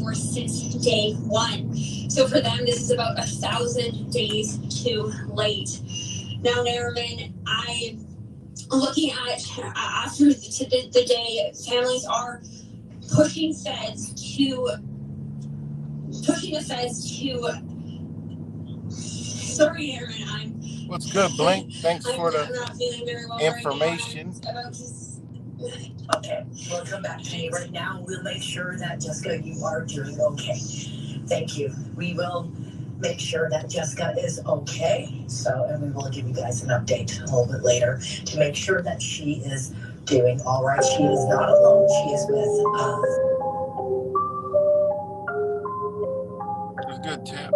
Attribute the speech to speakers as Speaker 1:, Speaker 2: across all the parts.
Speaker 1: for since day one. So for them, this is about 1,000 days too late. Now, Nariman, I'm looking at after the day, families are pushing the feds to. Sorry, Nariman, I'm.
Speaker 2: What's good, Blink? Thanks for the information.
Speaker 3: Okay, we'll come back to you right now. We'll make sure that, Jessica, you are doing okay. Thank you. We will make sure that Jessica is okay. So, and we will give you guys an update a little bit later to make sure that she is doing all right. She is not alone. She is with
Speaker 2: It was good, Tim.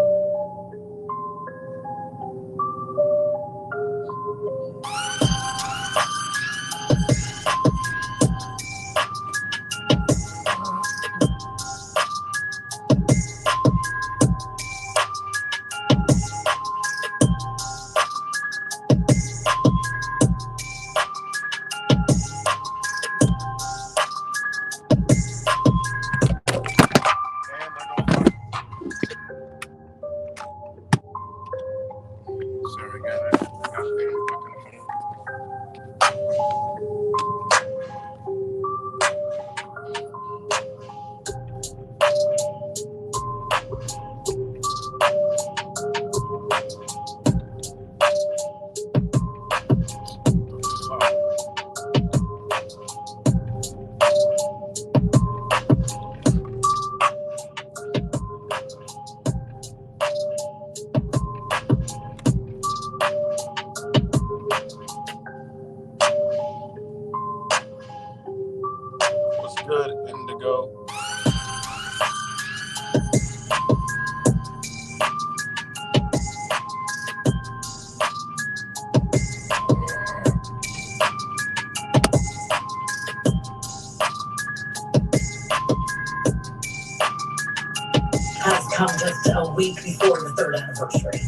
Speaker 3: come just a week before the third anniversary.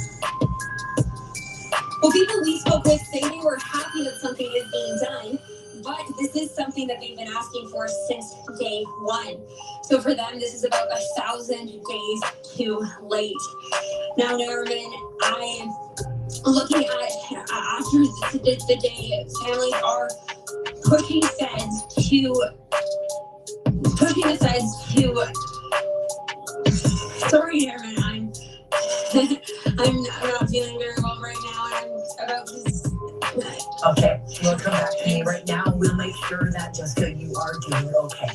Speaker 1: Well, people we spoke with say they were happy that something is being done, but this is something that they've been asking for since day one. So for them, this is about 1,000 days too late. Now, Nariman, I'm looking at after the day, families are pushing the feds to. Sorry, Nariman, I'm not feeling very well right now, and I'm about to.
Speaker 3: Okay, we'll come back to me right now. We'll make sure that Jessica, you are doing okay.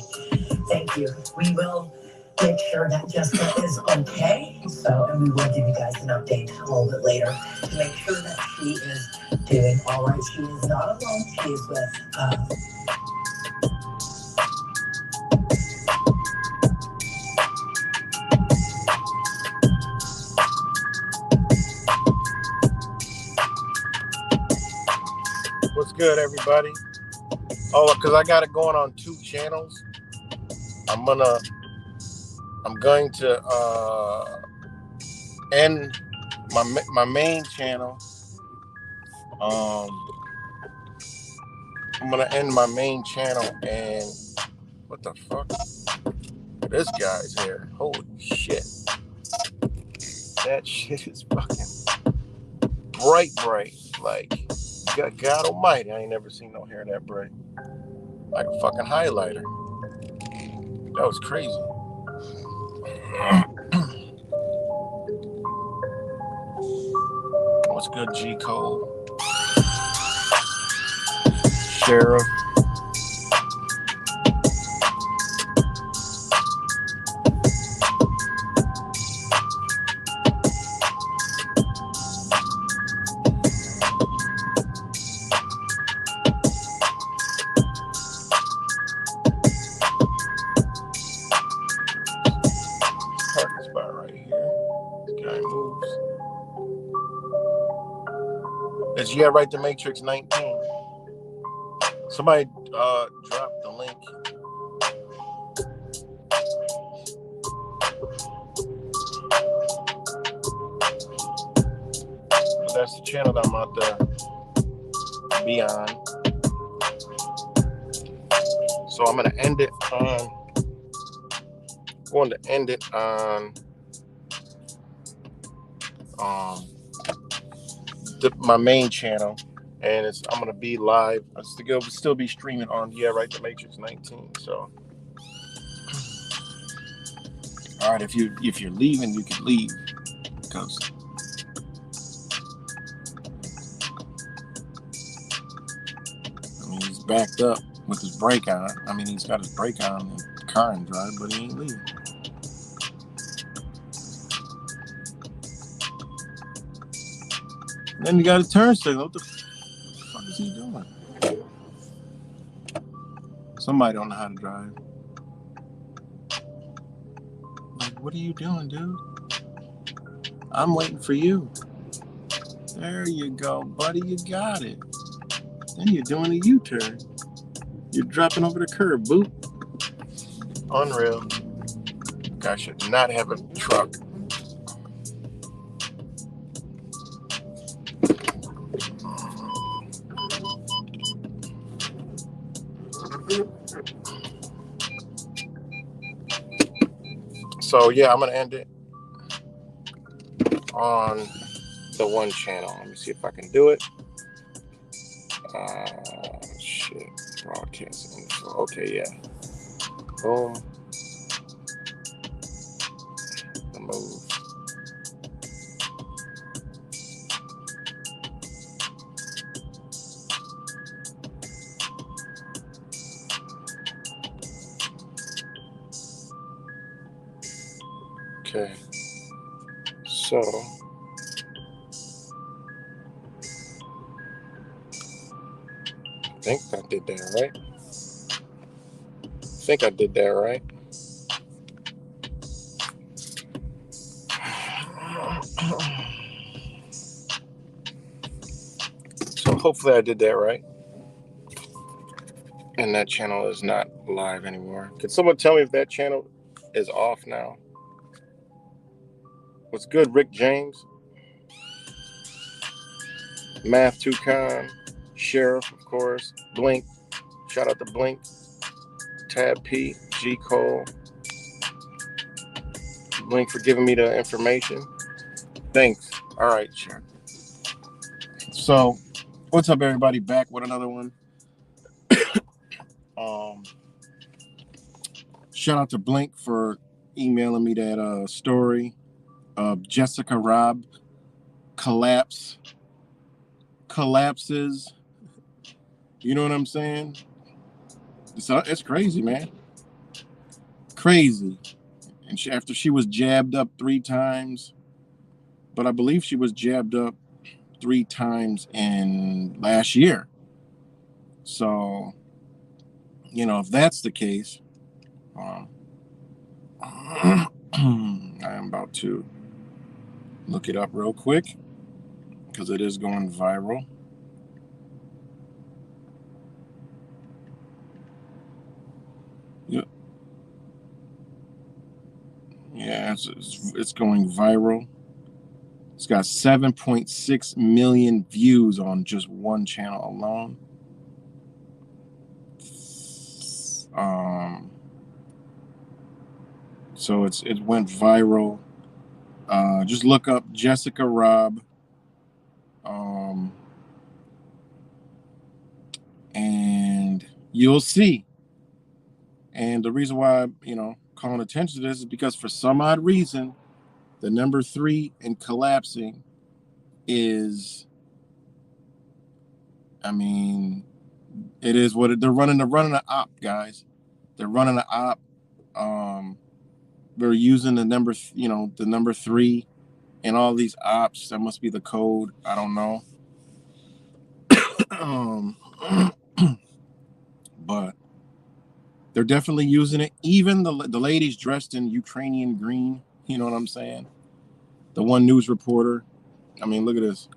Speaker 3: Thank you. We will make sure that Jessica is okay. So, and we will give you guys an update a little bit later to make sure that she is doing all right. She is not alone. She is with
Speaker 2: What's good, everybody? Oh, because I got it going on 2 channels. I'm going to end my main channel. I'm gonna end my main channel, and what the fuck? This guy's here. Holy shit! That shit is fucking bright. Like, God Almighty, I ain't never seen no hair that bright. Like a fucking highlighter. That was crazy. What's good, G Cole? Sheriff. Parking spot right here. This guy moves. Did you right to Matrix 19? Somebody dropped the link. That's the channel that I'm out to be on. So I'm gonna end it on going to end it on my main channel, and I'm gonna be live. I'll still be streaming on the Matrix 19. So, all right, if you're leaving, you can leave because he's backed up with his brake on. He's got his brake on in the car and drive, but he ain't leaving. And then you got a turn signal. What the fuck is he doing? Somebody don't know how to drive. Like, what are you doing, dude? I'm waiting for you. There you go, buddy. You got it. Then you're doing a U-turn. You're dropping over the curb, boot. Unreal. Guy should not have a truck. So yeah, I'm gonna end it on the one channel. Let me see if I can do it. Shit. Broadcast info. Okay, yeah. Boom. The move. Okay. So I think I did that right. So hopefully I did that right. And that channel is not live anymore. Can someone tell me if that channel is off now? What's good, Rick James? Math Toucan, Sheriff, of course, Blink. Shout out to Blink. Tab P, G Cole. Blink for giving me the information. Thanks. All right, sure. So, what's up, everybody? Back with another one. Shout out to Blink for emailing me that story of Jessica Robb collapses. You know what I'm saying? It's crazy, man. Crazy. And after she was jabbed up 3 times, but I believe she was jabbed up 3 times in last year. So, if that's the case, I am about to look it up real quick because it is going viral. Yeah, it's going viral. It's got 7.6 million views on just one channel alone. So it went viral. Just look up Jessica Robb. And you'll see. And the reason why I'm, calling attention to this is because for some odd reason, the number 3 in collapsing is, it is what they're running an op, guys. They're running an op. They're using the number, the number 3 in all these ops. That must be the code. I don't know. But they're definitely using it. Even the ladies dressed in Ukrainian green. You know what I'm saying? The one news reporter. Look at this.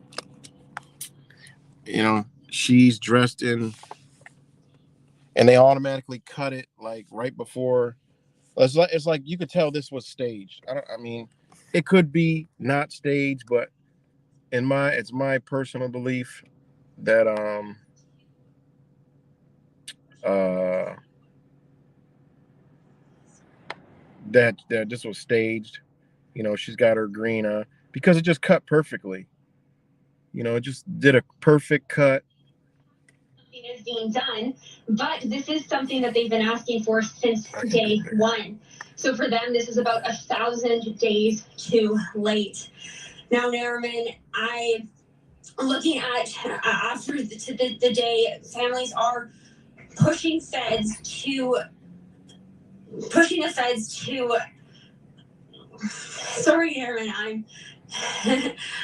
Speaker 2: She's dressed in, and they automatically cut it like right before. It's like you could tell this was staged. It could be not staged, but it's my personal belief that that this was staged. You know, she's got her green on because it just cut perfectly. You know, it just did a perfect cut.
Speaker 1: Is being done, but this is something that they've been asking for since day one. So for them, this is about 1,000 days too late. Now, Nariman, I'm looking at after the day, families are pushing the feds to. Sorry, Nariman,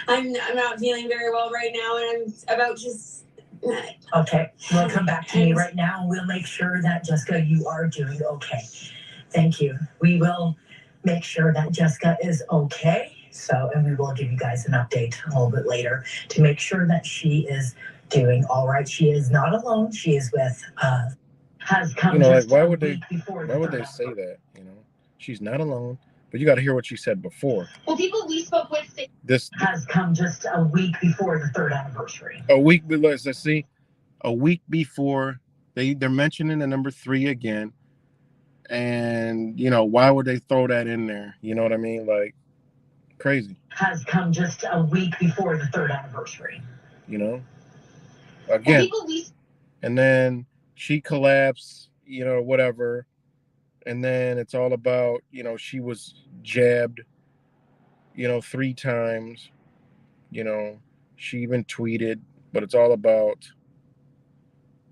Speaker 1: I'm not feeling very well right now, and I'm about to.
Speaker 3: Okay, well, come back to me right now. We'll make sure that, Jessica, you are doing okay. Thank you. We will make sure that Jessica is okay. So, and we will give you guys an update a little bit later to make sure that she is doing all right. She is not alone. She is with, has come.
Speaker 2: You know, like,
Speaker 3: just
Speaker 2: why
Speaker 3: a
Speaker 2: would they
Speaker 3: week before
Speaker 2: say that? You know, she's not alone. But you got to hear what she said before.
Speaker 1: Well, people we spoke with say
Speaker 3: this has come just a week before the 3rd anniversary.
Speaker 2: A week, let's see, a week before they're mentioning the number 3 again, and you know, why would they throw that in there? You know what I mean? Like, crazy.
Speaker 3: Has come just a week before the 3rd anniversary.
Speaker 2: You know, again, and then she collapsed. You know, whatever. And then it's all about, you know, she was jabbed, you know, 3 times. You know, she even tweeted, but it's all about,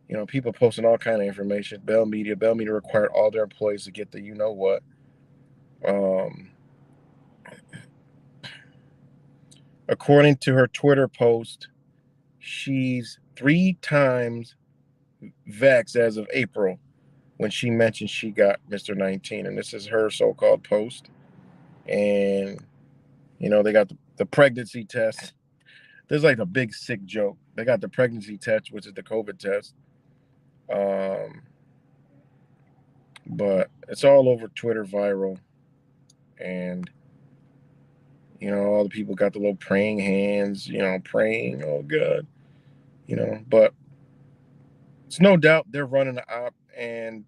Speaker 2: you know, people posting all kind of information. Bell Media required all their employees to get the you know what. According to her Twitter post, she's 3 times vaxxed as of April when she mentioned she got Mr. 19. And this is her so-called post. And, you know, they got the pregnancy test. There's like a big sick joke. They got the pregnancy test, which is the COVID test. But it's all over Twitter viral. And, you know, all the people got the little praying hands, you know, praying, oh God, you know, but it's no doubt they're running the op, and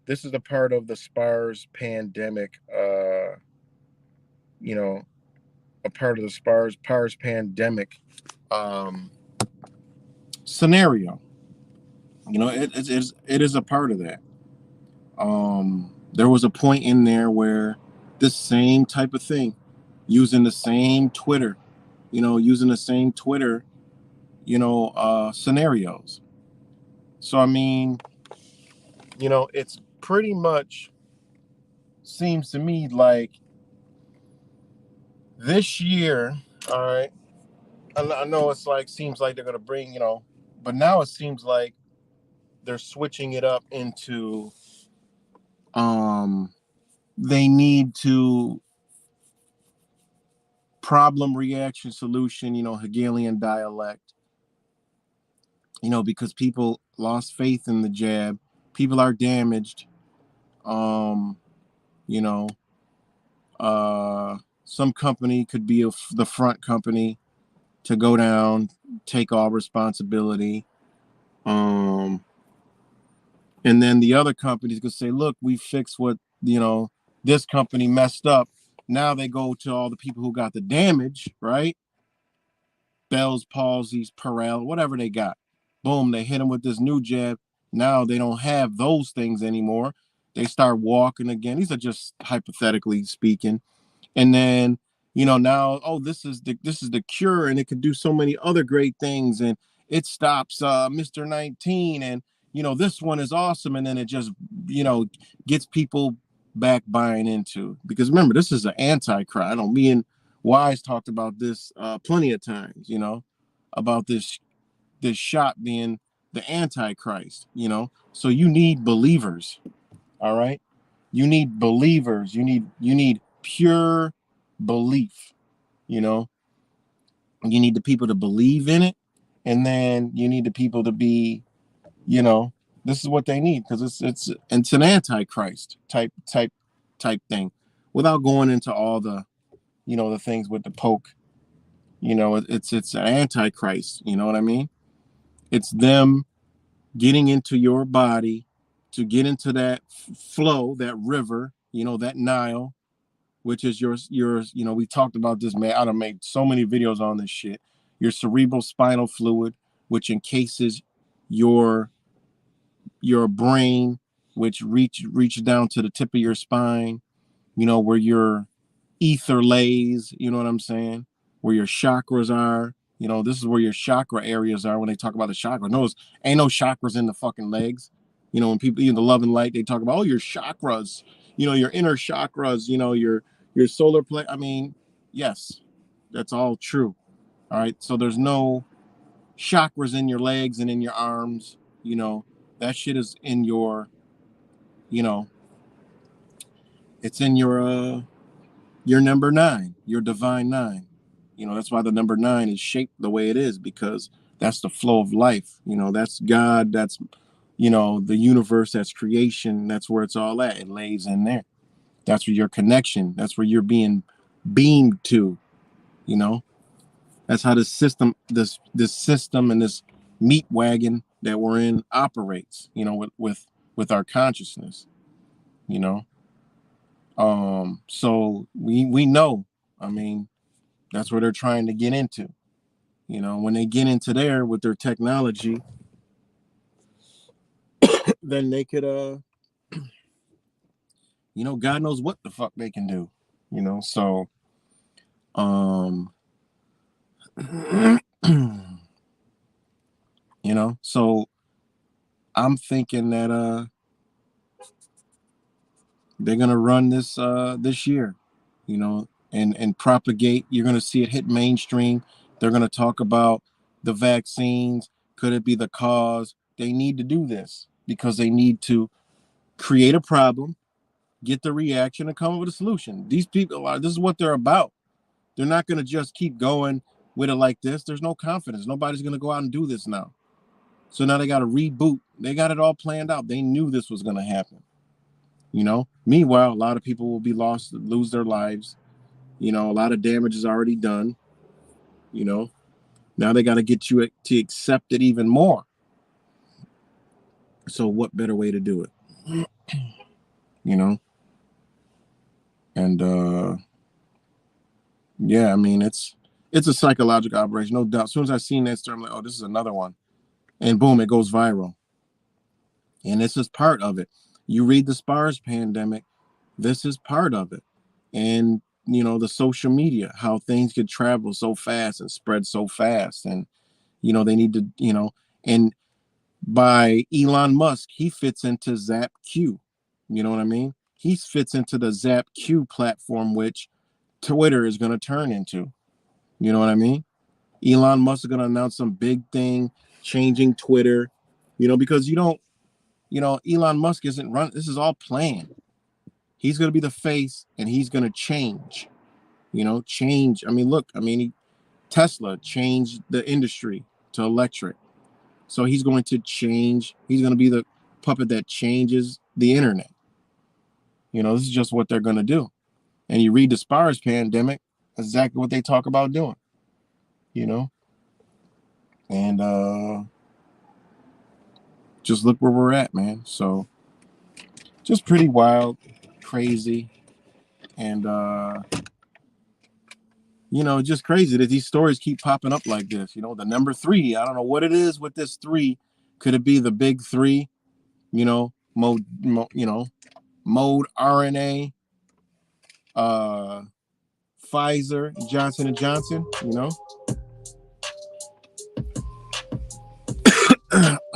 Speaker 2: this is a part of the SPARS pandemic, you know, a part of the SPARS pandemic scenario. You know, it is a part of that. There was a point in there where this same type of thing, using the same Twitter, scenarios. So, I mean, you know, it's pretty much seems to me like this year, all right, I know it's like, seems like they're going to bring, you know, but now it seems like they're switching it up into, they need to problem, reaction, solution, you know, Hegelian dialect, you know, because people lost faith in the jab. People are damaged. You know, some company could be the front company to go down, take all responsibility. And then the other companies could say, look, we fixed what, you know, this company messed up. Now they go to all the people who got the damage, right? Bell's palsies, Perel, whatever they got. Boom, they hit them with this new jab. Now they don't have those things anymore. They start walking again. These are just hypothetically speaking. And then, you know, now, oh, this is the cure, and it could do so many other great things, and it stops Mr. 19, and you know, this one is awesome, and then it just, you know, gets people back buying into, because remember, this is an anti-crime. I know me and Wise talked about this plenty of times, you know, about this shot being the antichrist, you know. So you need believers, all right? You need believers. You need pure belief, you know. You need the people to believe in it, and then you need the people to be, you know, this is what they need, because it's an antichrist type thing, without going into all the, you know, the things with the poke. You know, it's an antichrist, you know what I mean? It's them getting into your body to get into that flow, that river, you know, that Nile, which is your, you know, we talked about this, man. I done made so many videos on this shit. Your cerebral spinal fluid, which encases your brain, which reach down to the tip of your spine, you know, where your ether lays, you know what I'm saying? Where your chakras are. You know, this is where your chakra areas are when they talk about the chakra. No, ain't no chakras in the fucking legs. You know, when people in the love and light, they talk about, oh, your chakras, you know, your inner chakras, you know, your solar plate. I mean, yes, that's all true. All right. So there's no chakras in your legs and in your arms. You know, that shit is in your, you know, it's in your number 9, your divine 9. You know, that's why the number 9 is shaped the way it is, because that's the flow of life. You know, that's God. That's, you know, the universe. That's creation. That's where it's all at. It lays in there. That's where your connection. That's where you're being beamed to. You know, that's how this system and this meat wagon that we're in operates. You know, with our consciousness. You know, so we know. I mean, that's where they're trying to get into. You know, when they get into there with their technology, then they could, you know, God knows what the fuck they can do. You know, so, you know, so I'm thinking that they're gonna run this this year, you know, and propagate. You're gonna see it hit mainstream. They're gonna talk about the vaccines. Could it be the cause? They need to do this because they need to create a problem, get the reaction, and come up with a solution. These people are, this is what they're about. They're not going to just keep going with it like this. There's no confidence. Nobody's going to go out and do this now. So now they got to reboot. They got it all planned out. They knew this was going to happen. You know, meanwhile, a lot of people will be lost, lose their lives. You know, a lot of damage is already done. You know, now they got to get you to accept it even more. So what better way to do it? You know? And yeah, I mean, it's a psychological operation, no doubt. As soon as I seen that story, I'm like, oh, this is another one. And boom, it goes viral. And this is part of it. You read the SARS pandemic, this is part of it. And, you know, the social media, how things could travel so fast and spread so fast. And, you know, they need to, you know, and by Elon Musk, he fits into ZapQ. You know what I mean? He fits into the ZapQ platform, which Twitter is going to turn into. You know what I mean? Elon Musk is going to announce some big thing, changing Twitter, you know, because you don't, you know, Elon Musk isn't run. This is all planned. He's going to be the face and he's going to change, you know, change. I mean, look, I mean, Tesla changed the industry to electric. So he's going to change. He's going to be the puppet that changes the internet. You know, this is just what they're going to do. And you read the SARS pandemic, exactly what they talk about doing, you know? And just look where we're at, man. So just pretty wild, crazy. And, you know, just crazy that these stories keep popping up like this. You know, the number 3, I don't know what it is with this 3. Could it be the big 3? You know, mode RNA, Pfizer, Johnson & Johnson, you know?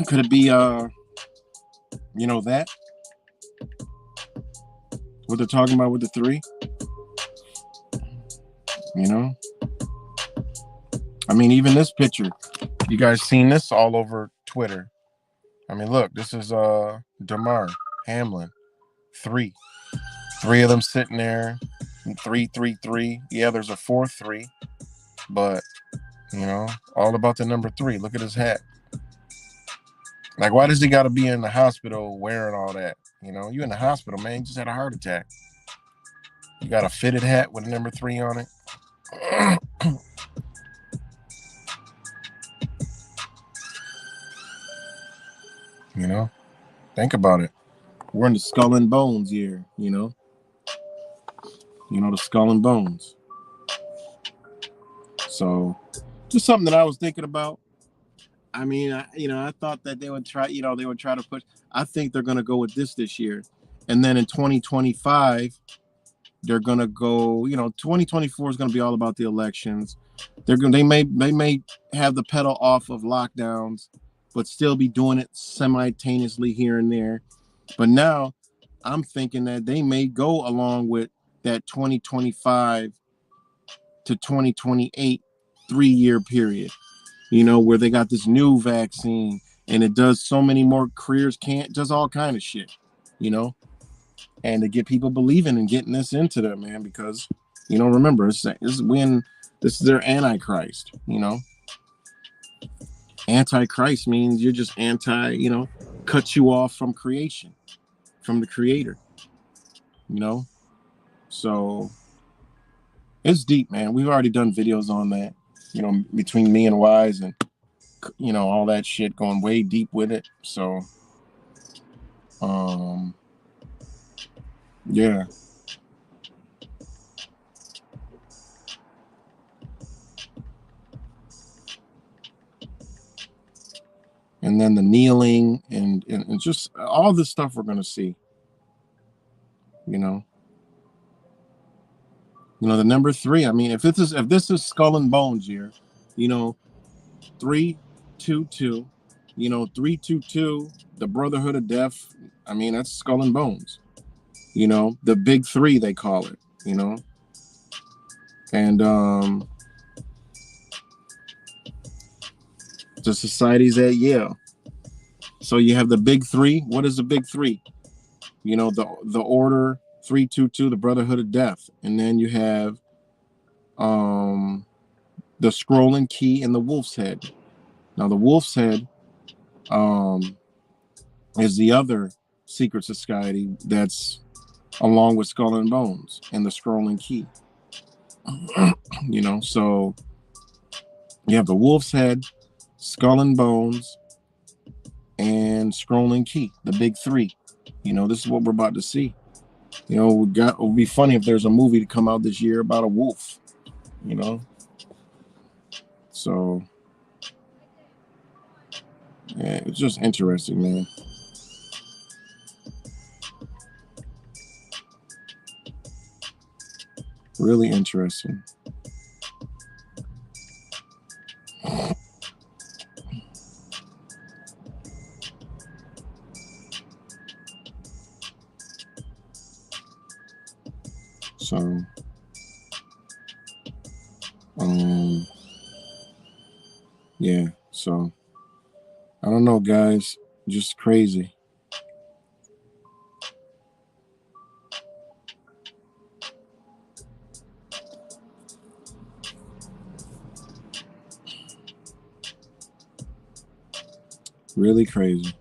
Speaker 2: Could it be, you know, that? What they're talking about with the 3? You know? I mean, even this picture, you guys seen this all over Twitter. I mean, look, this is Damar Hamlin, 3 of them sitting there, 3, 3, 3. Yeah, there's a 4th 3, but you know, all about the number 3. Look at his hat. Like, why does he got to be in the hospital wearing all that? You know, you in the hospital, man. You just had a heart attack. You got a fitted hat with a number 3 on it. You know, think about it. We're in the skull and bones here, you know. You know, the skull and bones. So, just something that I was thinking about. I mean, I thought that they would try, they would try to push. I think they're going to go with this year. And then in 2025, they're going to go, 2024 is going to be all about the elections. They may have the pedal off of lockdowns, but still be doing it simultaneously here and there. But now I'm thinking that they may go along with that 2025 to 2028 3-year period, where they got this new vaccine and it does so many more careers, does all kind of shit, and to get people believing and getting this into them, man, because, remember, this is their Antichrist, Antichrist means you're just cuts you off from creation, from the creator, so it's deep, man. We've already done videos on that, between me and Wise and, all that shit, going way deep with it. So, yeah. And then the kneeling and just all this stuff we're going to see, the number 3. I mean, if this is skull and bones here, 322, 322, the Brotherhood of Death. I mean, that's skull and bones, the big 3, they call it, and the societies at Yale. So you have the big 3. What is the big 3? The order 322, the Brotherhood of Death, and then you have the Scrolling Key and the Wolf's Head. Now the Wolf's Head is the other secret society that's along with Skull and Bones and the Scrolling Key. So you have the Wolf's Head, Skull and Bones, and Scrolling Key, the big 3. This is what we're about to see. It would be funny if there's a movie to come out this year about a wolf, So, yeah, it's just interesting, man. Really interesting. So, yeah, so I don't know, guys, just crazy. Really crazy.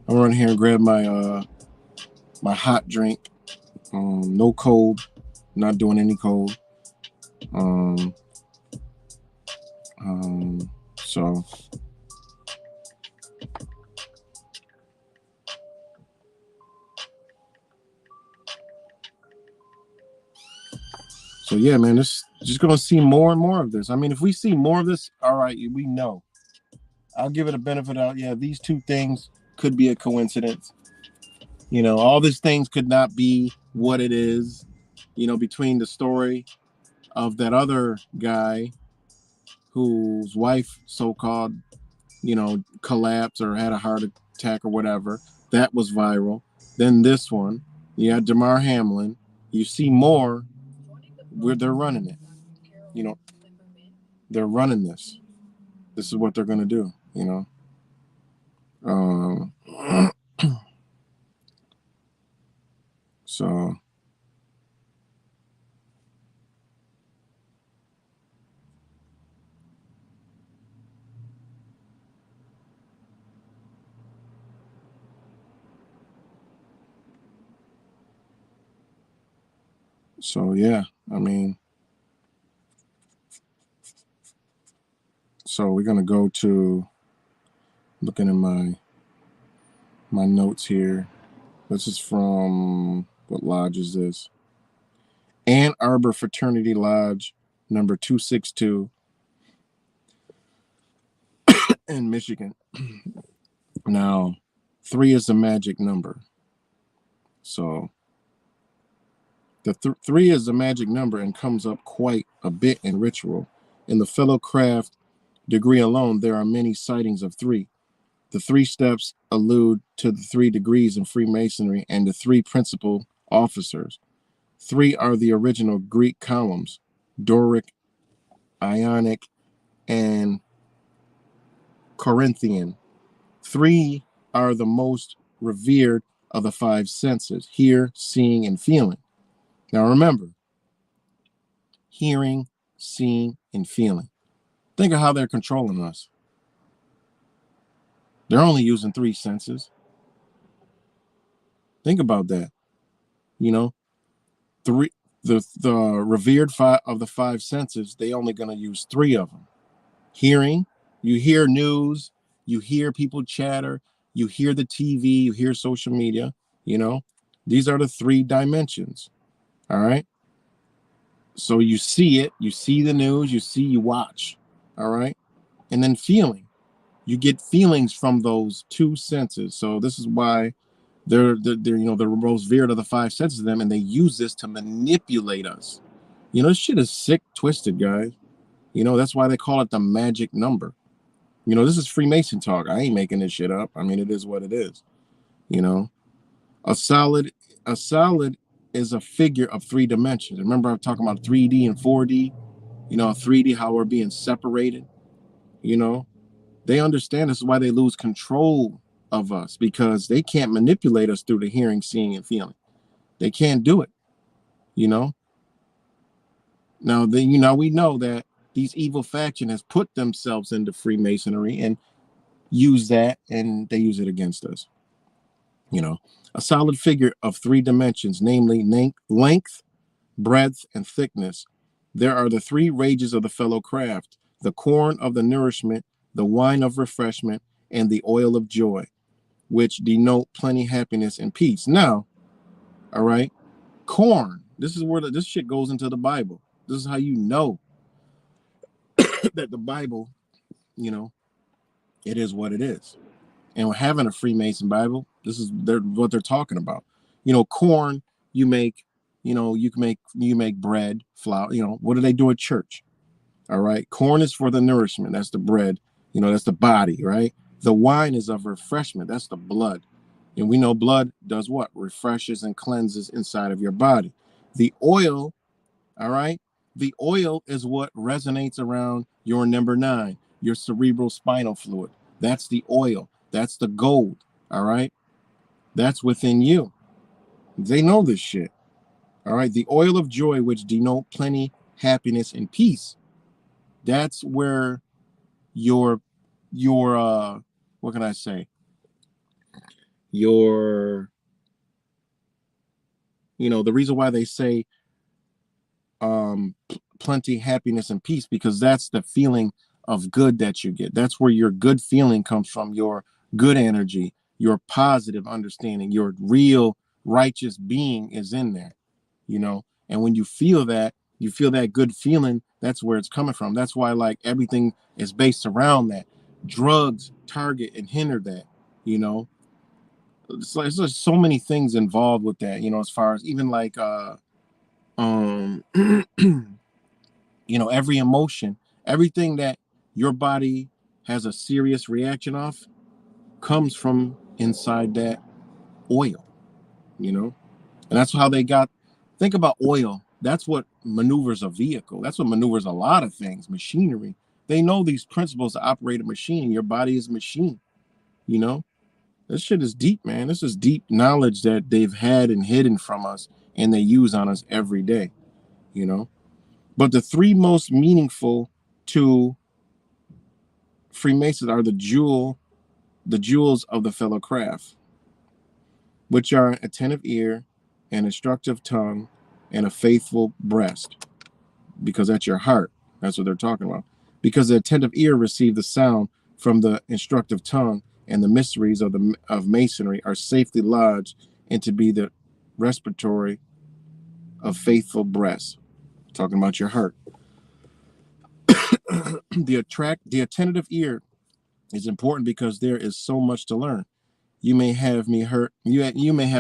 Speaker 2: I'm running here and grab my my hot drink. No cold, not doing any cold. So yeah, man, this just gonna see more and more of this. I mean, if we see more of this, all right, we know. I'll give it a benefit out. Yeah, these 2 things could be a coincidence. All these things could not be what it is. Between the story of that other guy whose wife, so-called, collapsed or had a heart attack or whatever, that was viral. Then this one, you had Damar Hamlin. You see more where they're running it. They're running this. This is what they're going to do, So, yeah, I mean, so we're going to go to looking at my notes here. This is from, what lodge is this? Ann Arbor Fraternity Lodge, number 262 in Michigan. Now, 3 is the magic number. So the 3 is the magic number and comes up quite a bit in ritual. In the Fellowcraft degree alone, there are many sightings of 3. The 3 steps allude to the 3 degrees in Freemasonry and the 3 principal officers. 3 are the original Greek columns, Doric, Ionic, and Corinthian. 3 are the most revered of the 5 senses, hear, seeing, and feeling. Now remember, hearing, seeing, and feeling. Think of how they're controlling us. They're only using 3 senses. Think about that. You know, the revered 5 of the 5 senses, they only going to use 3 of them. Hearing, you hear news, you hear people chatter, you hear the TV, you hear social media, you know. These are the 3 dimensions. All right. So you see it, you see the news, you watch. All right. And then feeling. You get feelings from those 2 senses. So this is why they're the most revered of the 5 senses of them, and they use this to manipulate us. You know, this shit is sick, twisted, guys. You know, that's why they call it the magic number. You know, this is Freemason talk. I ain't making this shit up. I mean, it is what it is. You know, a solid is a figure of 3 dimensions. Remember, I'm talking about 3D and 4D. You know, 3D, how we're being separated. You know, they understand this is why they lose control of us, because they can't manipulate us through the hearing, seeing, and feeling. They can't do it. You know. Now, then, you know, we know that these evil faction has put themselves into Freemasonry and use that, and they use it against us. You know, a solid figure of 3 dimensions, namely length, breadth, and thickness. There are the 3 rages of the Fellowcraft, the corn of the nourishment, the wine of refreshment, and the oil of joy, which denote plenty, happiness, and peace. Now, all right, corn. This is where this shit goes into the Bible. This is how you know that the Bible, you know, it is what it is. And having a Freemason Bible, this is what they're talking about. You know, corn, you make, you know, you make bread, flour. You know, what do they do at church? All right, corn is for the nourishment. That's the bread. You know, that's the body, right? The wine is of refreshment. That's the blood. And we know blood does what? Refreshes and cleanses inside of your body. The oil, all right? The oil is what resonates around your number 9, your cerebral spinal fluid. That's the oil. That's the gold, all right? That's within you. They know this shit, all right? The oil of joy, which denote plenty, happiness, and peace. That's where your what can I say? Your, you know, the reason why they say plenty, happiness, and peace, because that's the feeling of good that you get. That's where your good feeling comes from, your good energy, your positive understanding, your real righteous being is in there, you know. And when you feel that good feeling, that's where it's coming from. That's why, like, everything is based around that. Drugs target and hinder that, you know. It's like, there's so many things involved with that, you know, as far as even like you know, every emotion, everything that your body has a serious reaction off comes from inside that oil, you know. And that's how they got, think about oil. That's what maneuvers a vehicle. That's what maneuvers a lot of things, machinery. They know these principles to operate a machine. Your body is a machine, you know. This shit is deep, man. This is deep knowledge that they've had and hidden from us, and they use on us every day, you know. But the 3 most meaningful to Freemasons are the jewels of the Fellowcraft, which are an attentive ear, an instructive tongue, and a faithful breast, because that's your heart. That's what they're talking about. Because the attentive ear receives the sound from the instructive tongue, and the mysteries of Masonry are safely lodged into be the respiratory of faithful breasts. Talking about your heart. The attentive ear is important because there is so much to learn. You may have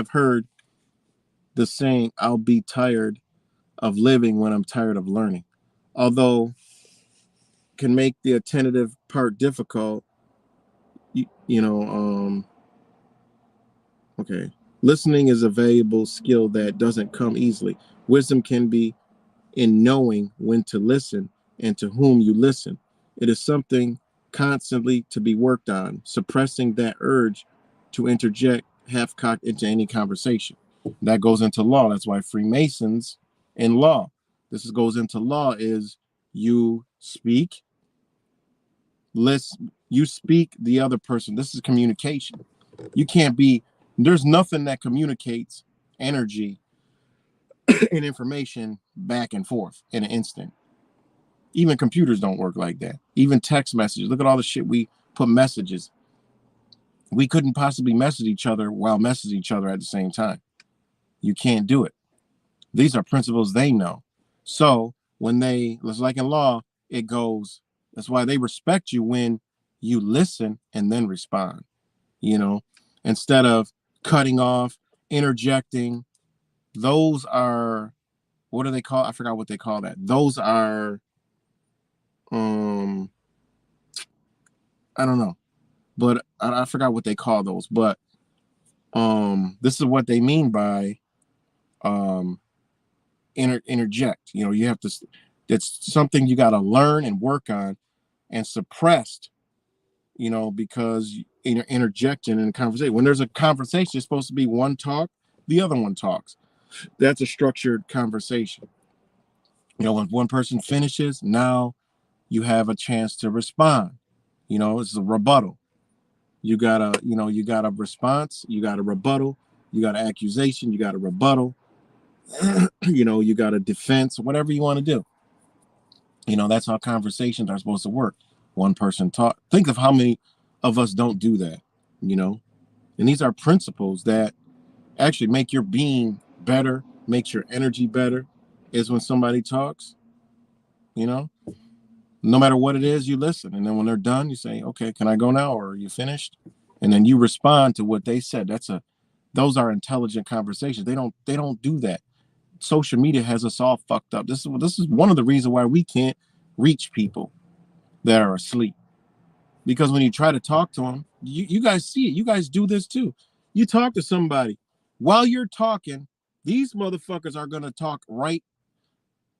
Speaker 2: heard the saying, "I'll be tired of living when I'm tired of learning." Although can make the attentive part difficult, okay. Listening is a valuable skill that doesn't come easily. Wisdom can be in knowing when to listen and to whom you listen. It is something constantly to be worked on, suppressing that urge to interject half-cocked into any conversation. That goes into law. That's why Freemasons in law, goes into law, is you speak, you speak the other person. This is communication. There's nothing that communicates energy and information back and forth in an instant. Even computers don't work like that. Even text messages. Look at all the shit we put messages. We couldn't possibly message each other while messaging each other at the same time. You can't do it. These are principles they know. So when it's like in law, it goes, that's why they respect you when you listen and then respond, instead of cutting off, interjecting. Those are, what do they call? I forgot what they call that. Those are, I don't know, but I forgot what they call those. But this is what they mean by interject. You have to. It's something you got to learn and work on, and suppressed. Because you're interjecting in a conversation. When there's a conversation, it's supposed to be one talk, the other one talks. That's a structured conversation. When one person finishes, now you have a chance to respond. It's a rebuttal. You got a response, you got a rebuttal, you got an accusation, you got a rebuttal, you got a defense, whatever you want to do. That's how conversations are supposed to work. One person talk. Think of how many of us don't do that, and these are principles that actually make your being better, makes your energy better, is when somebody talks, no matter what it is, you listen. And then when they're done, you say, okay, can I go now? Or are you finished? And then you respond to what they said. Those are intelligent conversations. They don't do that. Social media has us all fucked up. This is one of the reasons why we can't reach people that are asleep. Because when you try to talk to them, you guys see it. You guys do this too. You talk to somebody. While you're talking, these motherfuckers are going to talk right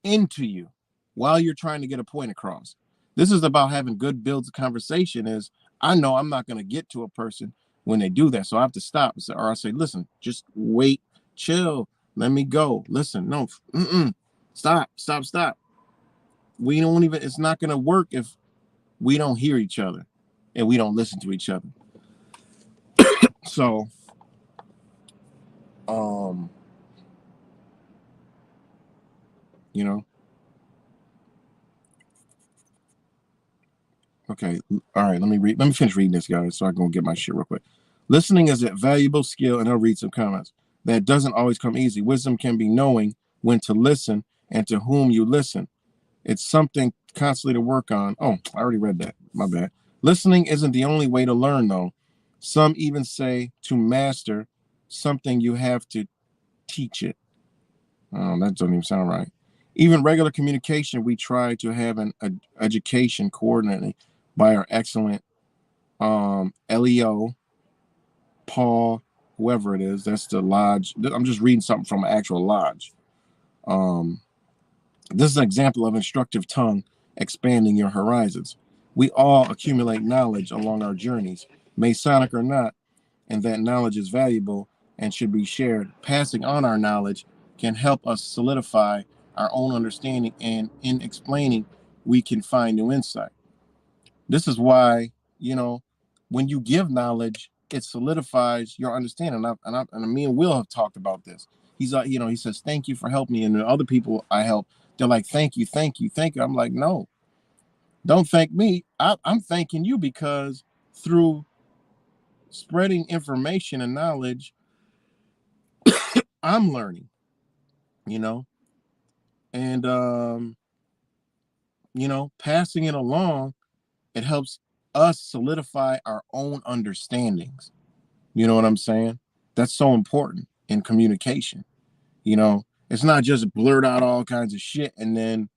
Speaker 2: into you while you're trying to get a point across. This is about having good builds of conversation. Is I know I'm not going to get to a person when they do that. So I have to stop. Or I say, listen, just wait, chill. Let me go. Listen, no, stop. We don't even, it's not going to work if we don't hear each other and we don't listen to each other. So, okay. All right. Let me finish reading this, guys, so I can get my shit real quick. Listening is a valuable skill, and I'll read some comments. That doesn't always come easy. Wisdom can be knowing when to listen and to whom you listen. It's something constantly to work on. Oh, I already read that. My bad. Listening isn't the only way to learn, though. Some even say to master something, you have to teach it. Oh, that doesn't even sound right. Even regular communication, we try to have an education coordinated by our excellent Leo, Paul, whoever it is. That's the lodge. I'm just reading something from an actual lodge. This is an example of instructive tongue expanding your horizons. We all accumulate knowledge along our journeys, Masonic or not, and that knowledge is valuable and should be shared. Passing on our knowledge can help us solidify our own understanding, and in explaining, we can find new insight. This is why, when you give knowledge, it solidifies your understanding. And me and Will have talked about this. He's he says, thank you for helping me. And the other people I help, they're like, thank you. I'm like, no, don't thank me. I'm thanking you, because through spreading information and knowledge, I'm learning, And you know, passing it along, it helps us solidify our own understandings. You know what I'm saying? That's so important in communication. You know, it's not just blurt out all kinds of shit and then,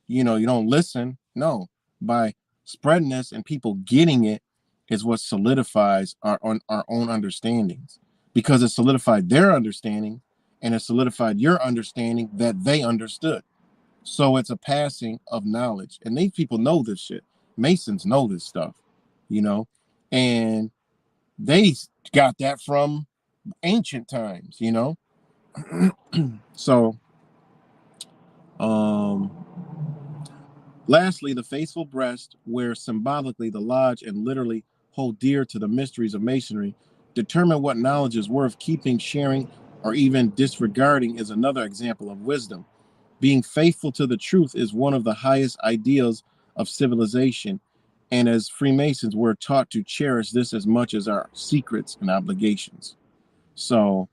Speaker 2: you know, you don't listen. No, by spreading this and people getting it is what solidifies our own understandings, because it solidified their understanding and it solidified your understanding that they understood. So it's a passing of knowledge, and these people know this shit. Masons know this stuff, you know, and they got that from ancient times, you know. So, lastly, the faithful breast, where symbolically the lodge and literally hold dear to the mysteries of masonry, determine what knowledge is worth keeping, sharing, or even disregarding, is another example of wisdom. Being faithful to the truth is one of the highest ideals of civilization, and as Freemasons, we're taught to cherish this as much as our secrets and obligations. So,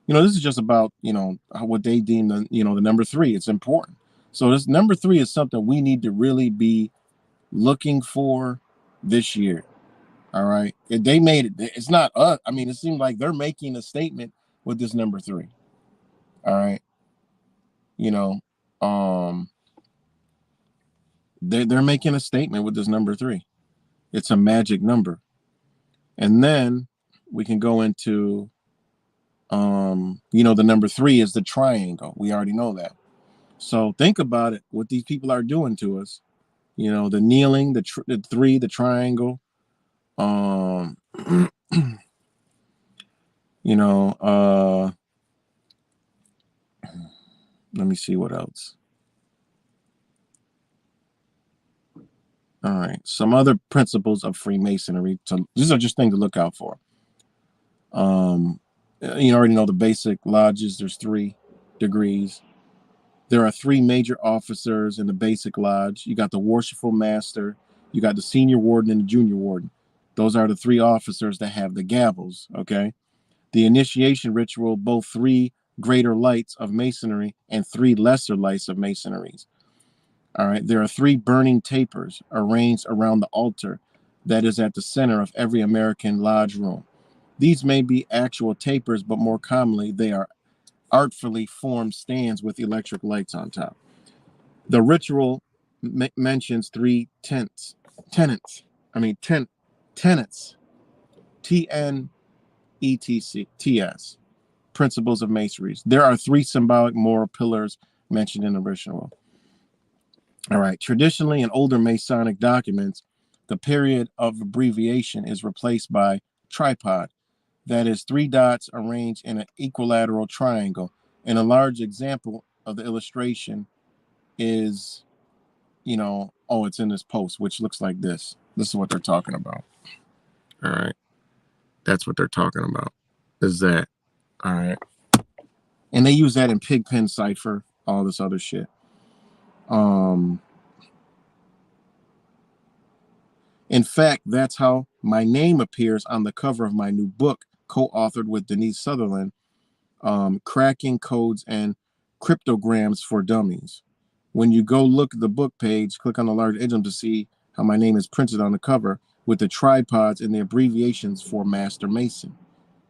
Speaker 2: you know, this is just about, you know, what they deem the, you know, the number 3. It's important. So this number 3 is something we need to really be looking for this year. All right. They made it. It's not us. I mean, it seems like they're making a statement with this number 3. All right. You know, they're making a statement with this number 3. It's a magic number. And then we can go into, you know, the number 3 is the triangle. We already know that. So think about it, what these people are doing to us. You know, the kneeling, the 3, the triangle. You know, let me see what else. All right, some other principles of Freemasonry. These are just things to look out for. You already know the basic lodges. There's 3 degrees. There are 3 major officers in the basic lodge. You got the worshipful master, you got the senior warden, and the junior warden. Those are the 3 officers that have the gavels, okay? The initiation ritual, both 3 greater lights of masonry and 3 lesser lights of masonries. All right, there are 3 burning tapers arranged around the altar that is at the center of every American lodge room. These may be actual tapers, but more commonly, they are artfully formed stands with electric lights on top. The ritual mentions 3 tenets, T-N-E-T-S, principles of masonry. There are 3 symbolic moral pillars mentioned in the ritual. All right, traditionally in older Masonic documents, the period of abbreviation is replaced by tripod. That is 3 dots arranged in an equilateral triangle. And a large example of the illustration is, you know, oh, it's in this post, which looks like this. This is what they're talking about. All right. That's what they're talking about. Is that. All right. And they use that in Pigpen cipher, all this other shit. In fact, that's how my name appears on the cover of my new book, co-authored with Denise Sutherland, Cracking Codes and Cryptograms for Dummies. When you go look at the book page, click on the large idiom to see how my name is printed on the cover with the tripods and the abbreviations for Master Mason.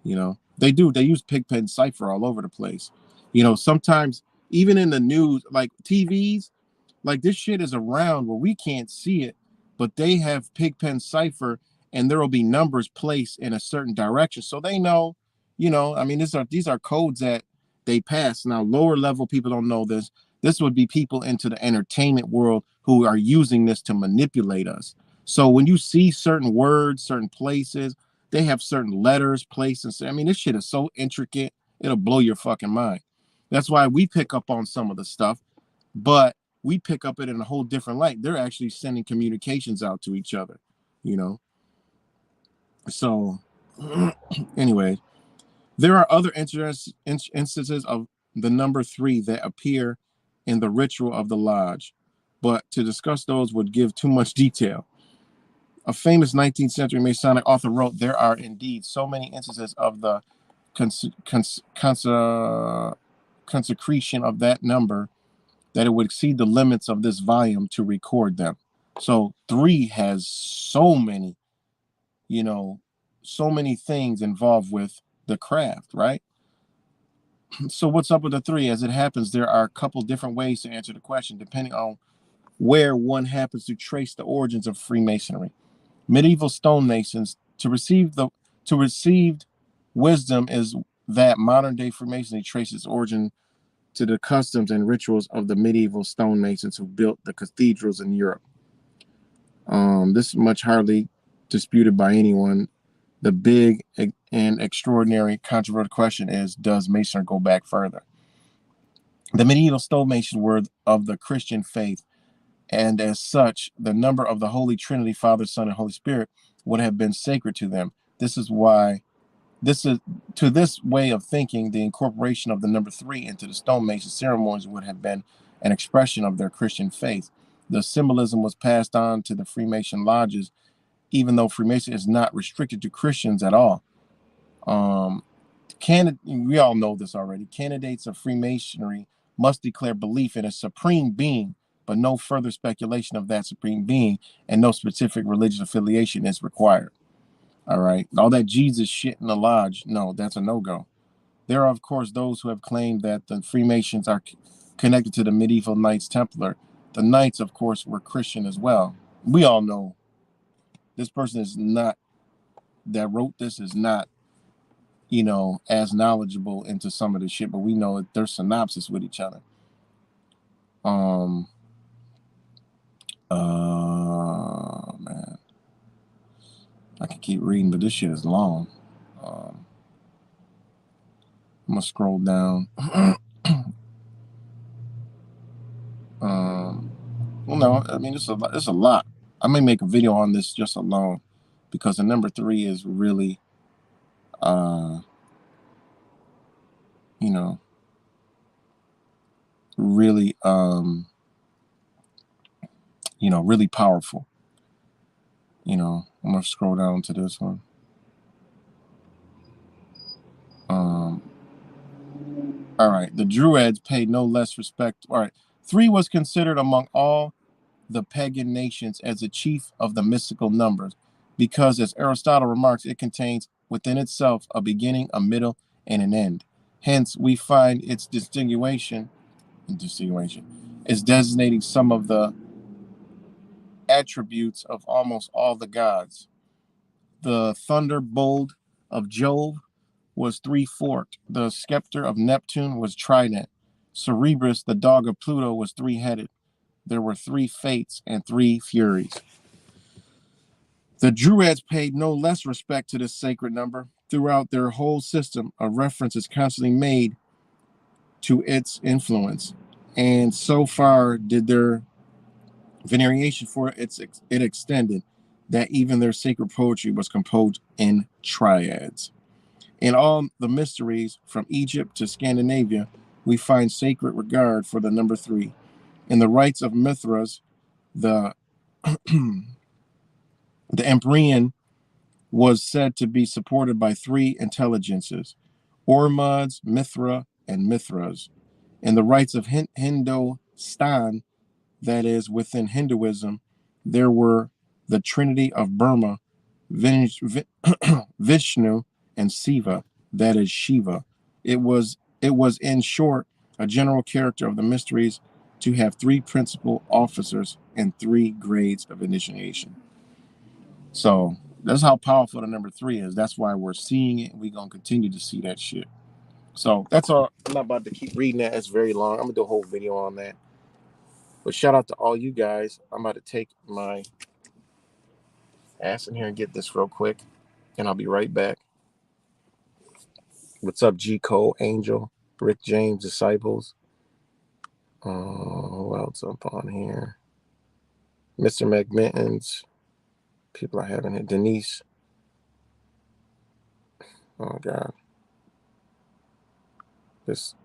Speaker 2: You know, they use Pigpen cipher all over the place. You know, sometimes even in the news, like TVs, like this shit is around where we can't see it, but they have Pigpen cipher and there will be numbers placed in a certain direction. So they know, you know, I mean, these are codes that they pass. Now, lower level people don't know this. This would be people into the entertainment world who are using this to manipulate us. So when you see certain words, certain places, they have certain letters, places. I mean, this shit is so intricate, it'll blow your fucking mind. That's why we pick up on some of the stuff, but we pick up it in a whole different light. They're actually sending communications out to each other, you know? So anyway, there are other instances of the number 3 that appear in the ritual of the lodge, but to discuss those would give too much detail. A famous 19th century Masonic author wrote, there are indeed so many instances of the consecration of that number that it would exceed the limits of this volume to record them. So 3 has so many, so many things involved with the craft, right? So what's up with the 3? As it happens, there are a couple different ways to answer the question, depending on where one happens to trace the origins of Freemasonry. Medieval stonemasons to receive wisdom is that modern day Freemasonry traces origin to the customs and rituals of the medieval stonemasons who built the cathedrals in Europe. This is much hardly disputed by anyone. The big and extraordinary controversial question is, does Masonry go back further? The medieval stonemasons were of the Christian faith, and as such, the number of the Holy Trinity, Father, Son, and Holy Spirit would have been sacred to them. To this way of thinking, the incorporation of the number 3 into the stonemason ceremonies would have been an expression of their Christian faith. The symbolism was passed on to the Freemason lodges, even though Freemason is not restricted to Christians at all. We all know this already. Candidates of Freemasonry must declare belief in a supreme being, but no further speculation of that supreme being, and no specific religious affiliation is required. All right. All that Jesus shit in the lodge, no, that's a no-go. There are, of course, those who have claimed that the Freemasons are connected to the medieval Knights Templar. The Knights, of course, were Christian as well. We all know this person that wrote this is not, as knowledgeable into some of the shit, but we know that there's synopsis with each other. Man. I can keep reading, but this shit is long. I'm gonna scroll down. Well, no, I mean, it's a lot. I may make a video on this just alone, because the number 3 is really, really, really powerful. I'm gonna scroll down to this one. All right, the Druids paid no less respect. All right, 3 was considered among all the pagan nations as the chief of the mystical numbers, because, as Aristotle remarks, it contains within itself a beginning, a middle, and an end. Hence, we find its distinguishing is designating some of the attributes of almost all the gods. The thunderbolt of Jove was 3-forked. The scepter of Neptune was trident. Cerberus, the dog of Pluto, was 3-headed. There were 3 fates and 3 furies. The Druids paid no less respect to this sacred number. Throughout their whole system, a reference is constantly made to its influence, and so far did their veneration for it extended that even their sacred poetry was composed in triads. In all the mysteries from Egypt to Scandinavia, we find sacred regard for the number 3. In the rites of Mithras, the Empyrean was said to be supported by 3 intelligences, Ormuds, Mithra, and Mithras. In the rites of Hindostan, that is, within Hinduism, there were the Trinity of Burma, Vishnu, and Siva, that is Shiva. It was in short a general character of the mysteries to have 3 principal officers and 3 grades of initiation. So that's how powerful the number 3 is. That's why we're seeing it. We're gonna continue to see that shit. So that's all. I'm not about to keep reading that. It's very long. I'm gonna do a whole video on that. But shout out to all you guys. I'm about to take my ass in here and get this real quick, and I'll be right back. What's up, G. Cole, Angel, Rick James, Disciples? Who else up on here? Mr. McMittens. People I haven't hit. Denise. Oh, God. This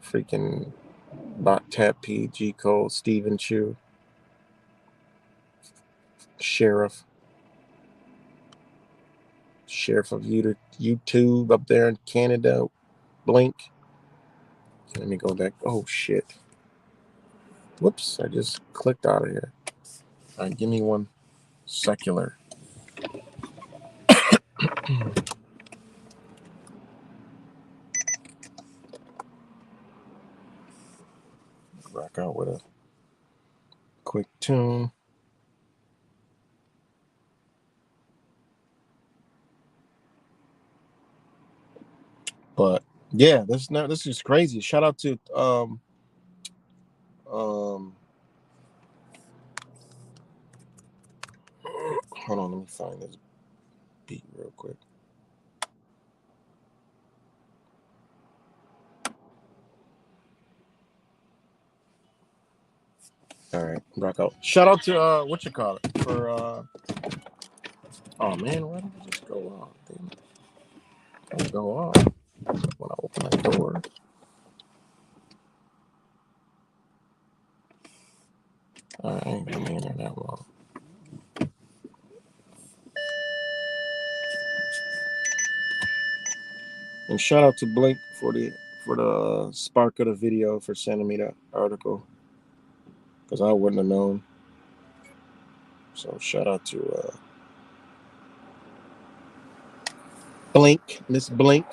Speaker 2: freaking Bot Tap P, G. Cole, Stephen Chu. Sheriff of YouTube up there in Canada. Blink. Let me go back. Oh, shit. Whoops, I just clicked out of here. All right, give me one secular. Rock out with a quick tune. But yeah, this is crazy. Shout out to hold on, let me find this beat real quick. All right, rock out. Shout out to what you call it for oh man, why did it just go off? Damn it. Don't go off when I open that door. All right, I ain't gonna be in there that long. And shout out to Blink for the spark of the video for sending me that article, because I wouldn't have known. So shout out to Blink, Miss Blink.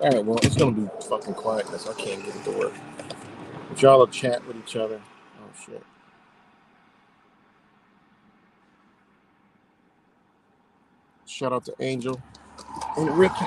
Speaker 2: All right, well, it's gonna be fucking quiet because I can't get it to work. But y'all will chat with each other. Oh shit. Shout out to Angel and Ricky.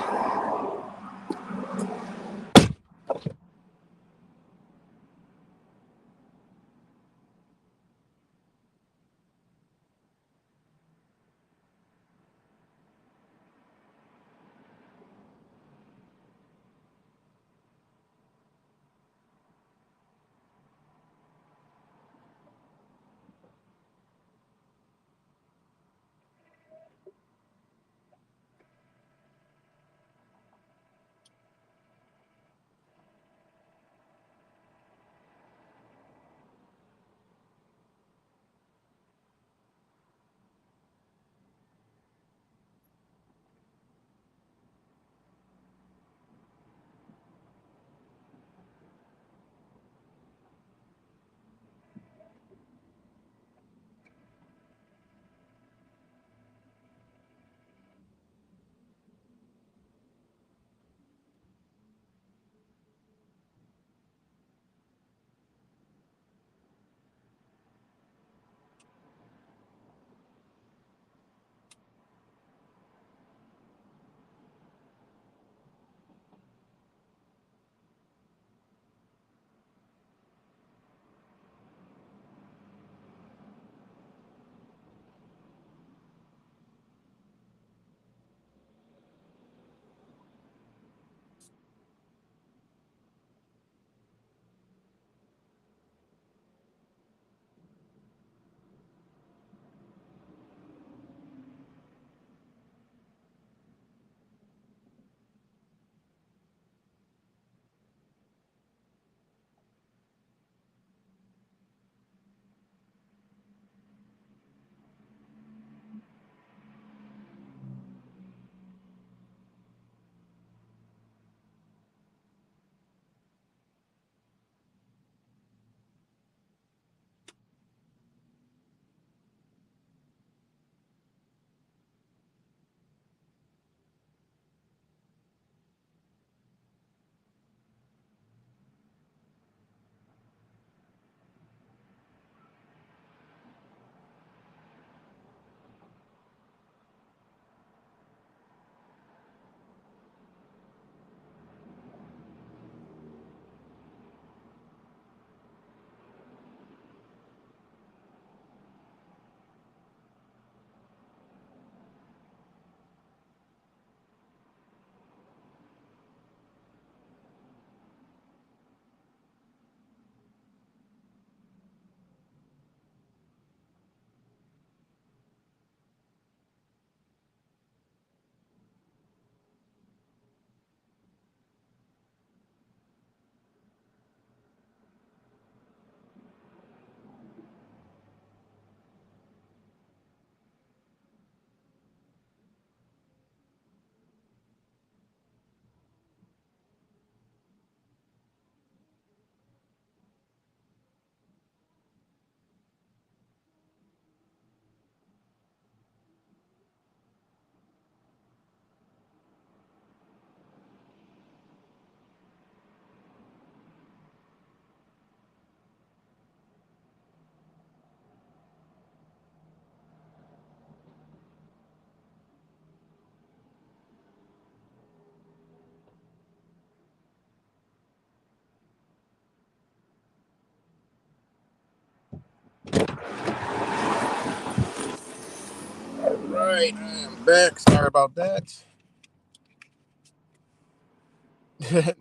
Speaker 2: right, I'm back. Sorry about that.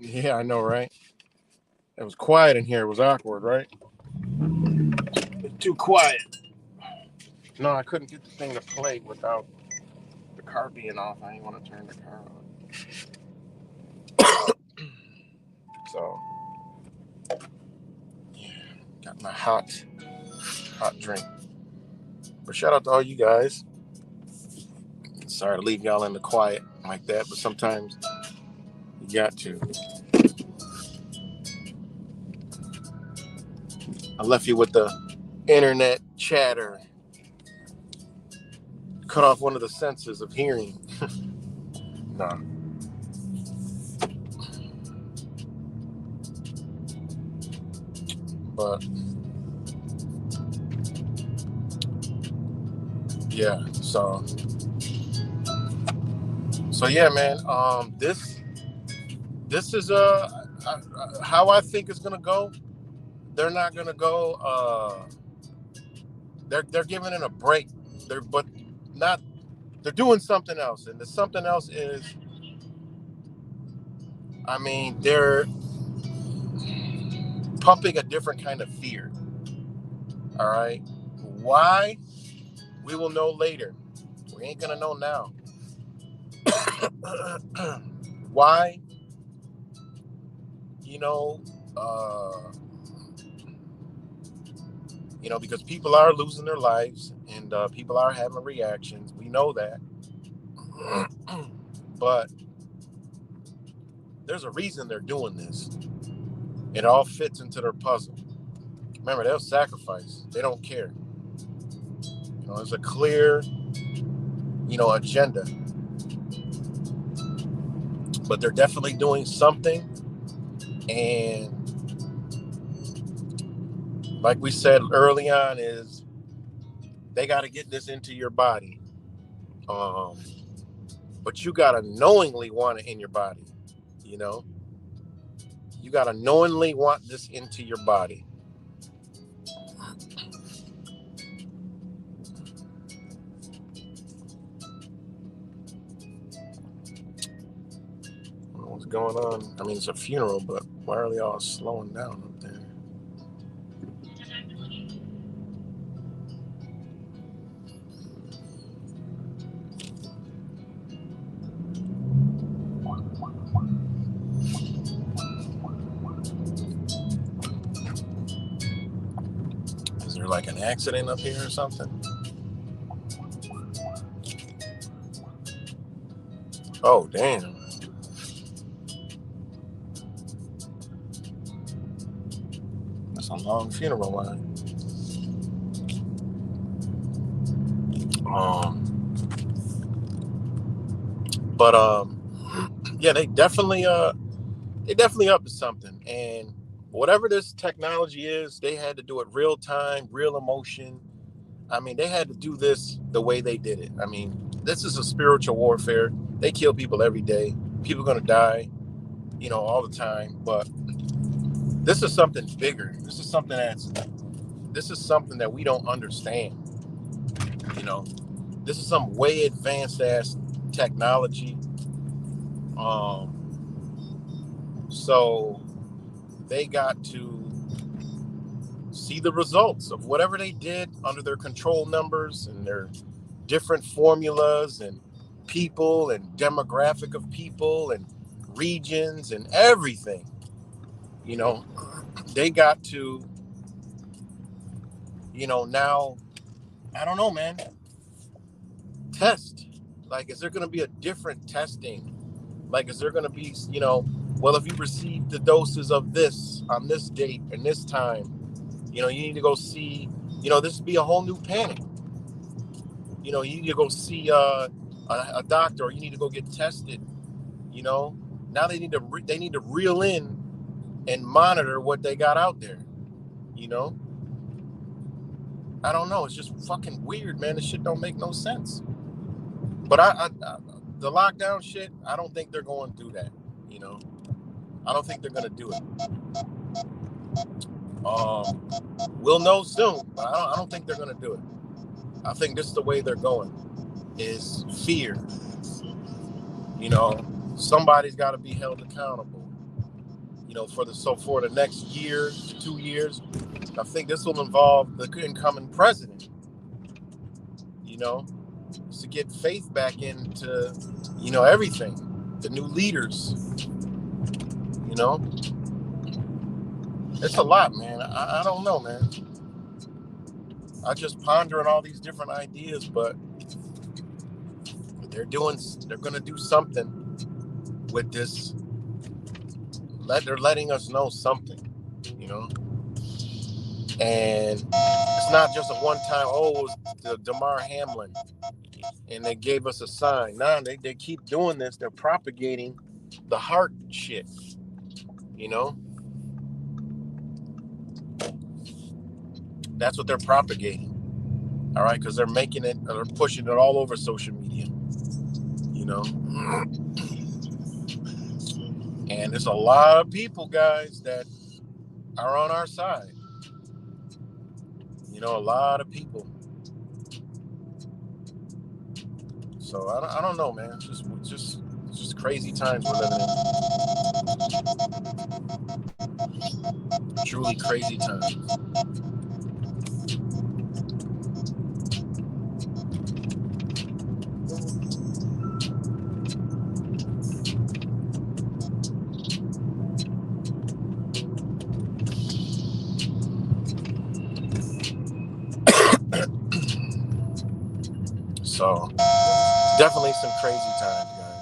Speaker 2: Yeah, I know, right? It was quiet in here. It was awkward, right? It's too quiet. No, I couldn't get the thing to play without the car being off. I didn't want to turn the car on. So, yeah, got my hot drink. But shout out to all you guys. Sorry to leave y'all in the quiet like that, but sometimes you got to. I left you with the internet chatter. Cut off one of the senses of hearing. Nah. But yeah, so yeah, man. This is how I think it's gonna go. They're not gonna go. They're giving it a break. They're doing something else, and the something else is, I mean, they're pumping a different kind of fear. All right, why? We will know later. We ain't gonna know now. Why? Because people are losing their lives and people are having reactions. We know that. But there's a reason they're doing this. It all fits into their puzzle. Remember, they'll sacrifice. They don't care. There's a clear, agenda. But they're definitely doing something. And like we said early on, is they got to get this into your body. But you got to knowingly want it in your body. You got to knowingly want this into your body. What's going on? I mean, it's a funeral, but why are they all slowing down up there? Is there like an accident up here or something? Oh, damn. That's a long funeral line. Yeah, they definitely up to something. And whatever this technology is, they had to do it real time, real emotion. I mean, they had to do this the way they did it. I mean, this is a spiritual warfare. They kill people every day. People are going to die, all the time. But this is something bigger. This is something that we don't understand. This is some way advanced ass technology. So they got to see the results of whatever they did under their control numbers and their different formulas and people and demographic of people and regions and everything. They got to, now, I don't know, man, test. Like, is there going to be a different testing? Like, is there going to be, well, if you received the doses of this on this date and this time, you need to go see, this would be a whole new panic. You need to go see a doctor, or you need to go get tested. Now they need to reel in and monitor what they got out there. I don't know. It's just fucking weird, man. This shit don't make no sense. But the lockdown shit, I don't think they're going through that. I don't think they're gonna do it. We'll know soon, but I don't think they're gonna do it. I think this is the way they're going. is fear. You know, somebody's got to be held accountable. You know, for the next year to 2 years, I think this will involve the incoming president. You know, to get faith back into, you know, everything. The new leaders. You know, it's a lot, man. I don't know, man. I just pondering all these different ideas, but they're going to do something with this. They're letting us know something, you know. And it's not just a one-time, oh, it was the Damar Hamlin, and they gave us a sign. Nah, they keep doing this. They're propagating the heart shit, you know. That's what they're propagating, all right? Because they're making it, they're pushing it all over social media, you know. And there's a lot of people, guys, that are on our side. You know, a lot of people. So I don't know, man. It's just crazy times we're living in. Truly crazy times. So definitely some crazy times, guys.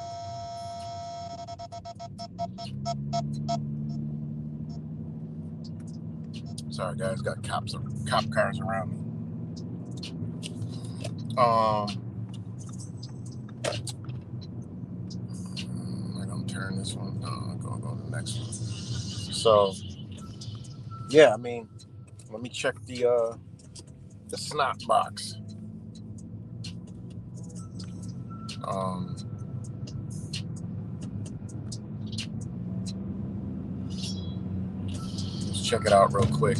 Speaker 2: Sorry, guys, got cop cars around me. I'm gonna turn this one. I'll go to the next one. So, yeah, I mean, let me check the snot box. Let's check it out real quick.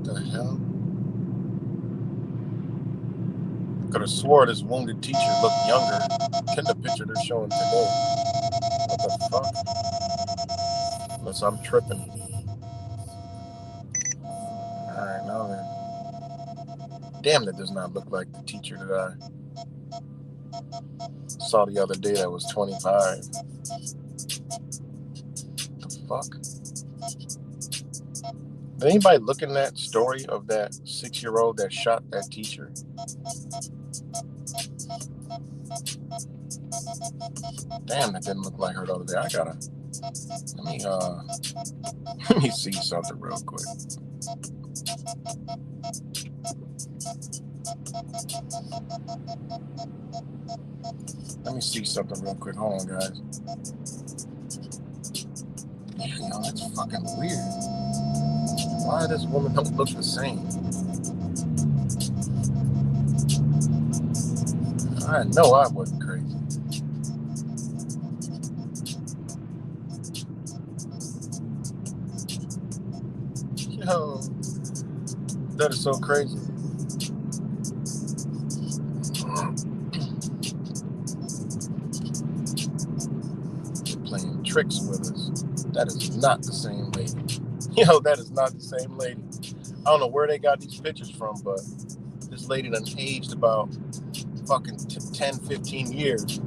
Speaker 2: The hell? Could have swore this wounded teacher looked younger than the picture they're showing today. What the fuck? Unless I'm tripping. Alright, now then. Damn, that does not look like the teacher that I saw the other day that was 25. The fuck? Did anybody look in that story of that 6-year-old that shot that teacher? Damn, that didn't look like her the other day. Let me see something real quick. Let me see something real quick. Hold on, guys. You know, that's fucking weird. Why this woman don't look the same? I know I wasn't crazy. Yo, that is so crazy. They're playing tricks with us. That is not the same lady. Yo, that is not the same lady. I don't know where they got these pictures from, but this lady done aged about fucking 10, 15 years.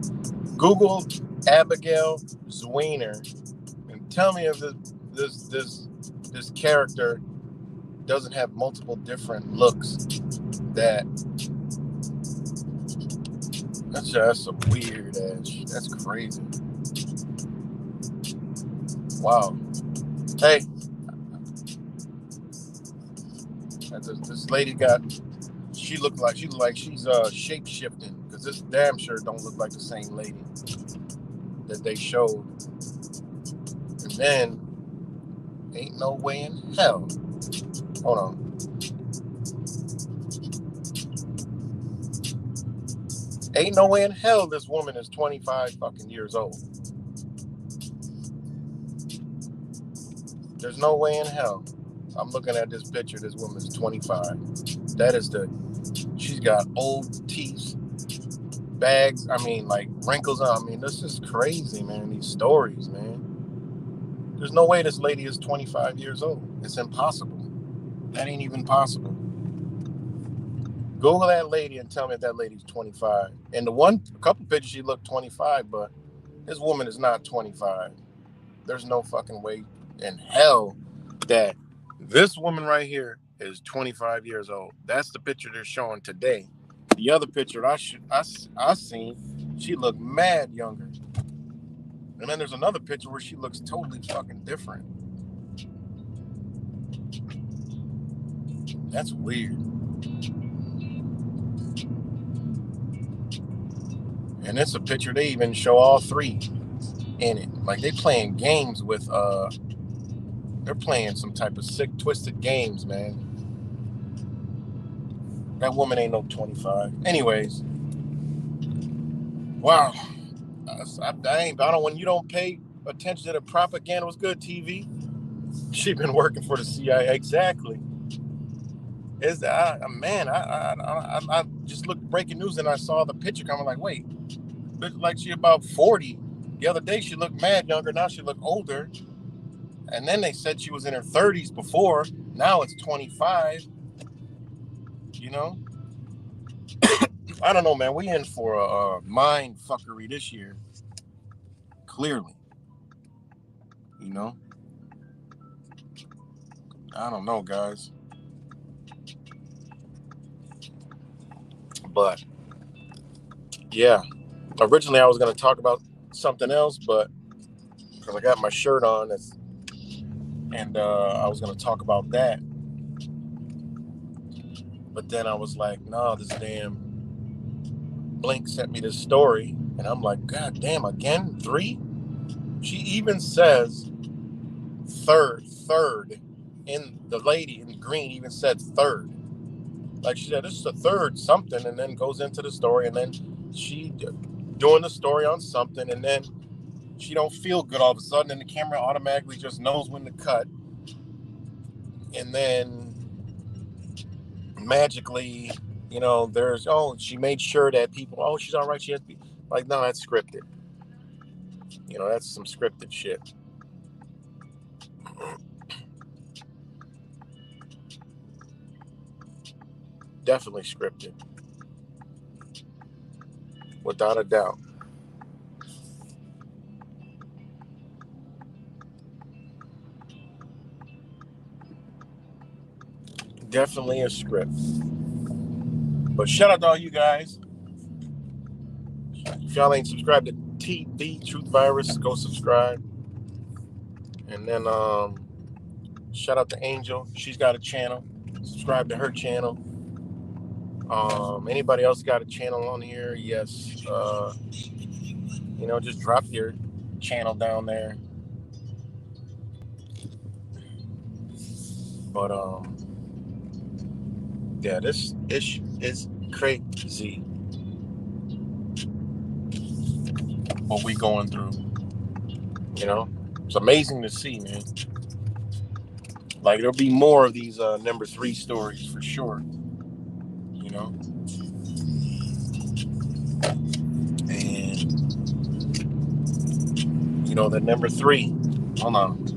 Speaker 2: Google Abigail Zwiener and tell me if this character doesn't have multiple different looks. That's some weird ass. That's crazy. Wow. Hey, this lady she looked like she's shape shifting, because this damn sure don't look like the same lady that they showed. And then ain't no way in hell. Hold on. Ain't no way in hell this woman is 25 fucking years old. There's no way in hell. I'm looking at this picture. This woman's 25. She's got old teeth, bags. I mean, like wrinkles on. I mean, this is crazy, man. These stories, man. There's no way this lady is 25 years old. It's impossible. That ain't even possible. Google that lady and tell me if that lady's 25. And a couple pictures, she looked 25, but this woman is not 25. There's no fucking way in hell that this woman right here is 25 years old. That's the picture they're showing today. The other picture I seen, she looked mad younger. And then there's another picture where she looks totally fucking different. That's weird. And it's a picture they even show all three in it. Like they playing games with they're playing some type of sick, twisted games, man. That woman ain't no 25. Anyways, wow. When you don't pay attention to the propaganda, what's good, TV? She been working for the CIA. Exactly. I just looked breaking news and I saw the picture coming like, wait, looked like she about 40. The other day she looked mad younger. Now she looked older. And then they said she was in her 30s before. Now it's 25. You know? I don't know, man. We in for a mind fuckery this year. Clearly. You know? I don't know, guys. But, yeah. Originally, I was going to talk about something else, but because I got my shirt on, and I was going to talk about that. But then I was like, no, this damn Blink sent me this story. And I'm like, God damn, again? 3? She even says third. In the lady in green even said third. Like she said, this is the third something, and then goes into the story, and then she doing the story on something, and then she don't feel good all of a sudden, and the camera automatically just knows when to cut. And then magically, you know, she made sure that people, she's all right. She has to be like, no, that's scripted. You know, that's some scripted shit. Definitely scripted. Without a doubt. Definitely a script. But shout out to all you guys. If y'all ain't subscribed to TV Truth Virus, go subscribe. And then shout out to Angel. She's got a channel. Subscribe to her channel. Anybody else got a channel on here? Yes. You know, just drop your channel down there. But yeah, this issue is crazy. What we going through. You know? It's amazing to see, man. Like there'll be more of these number 3 stories for sure. You know? And you know, the number 3. Hold on.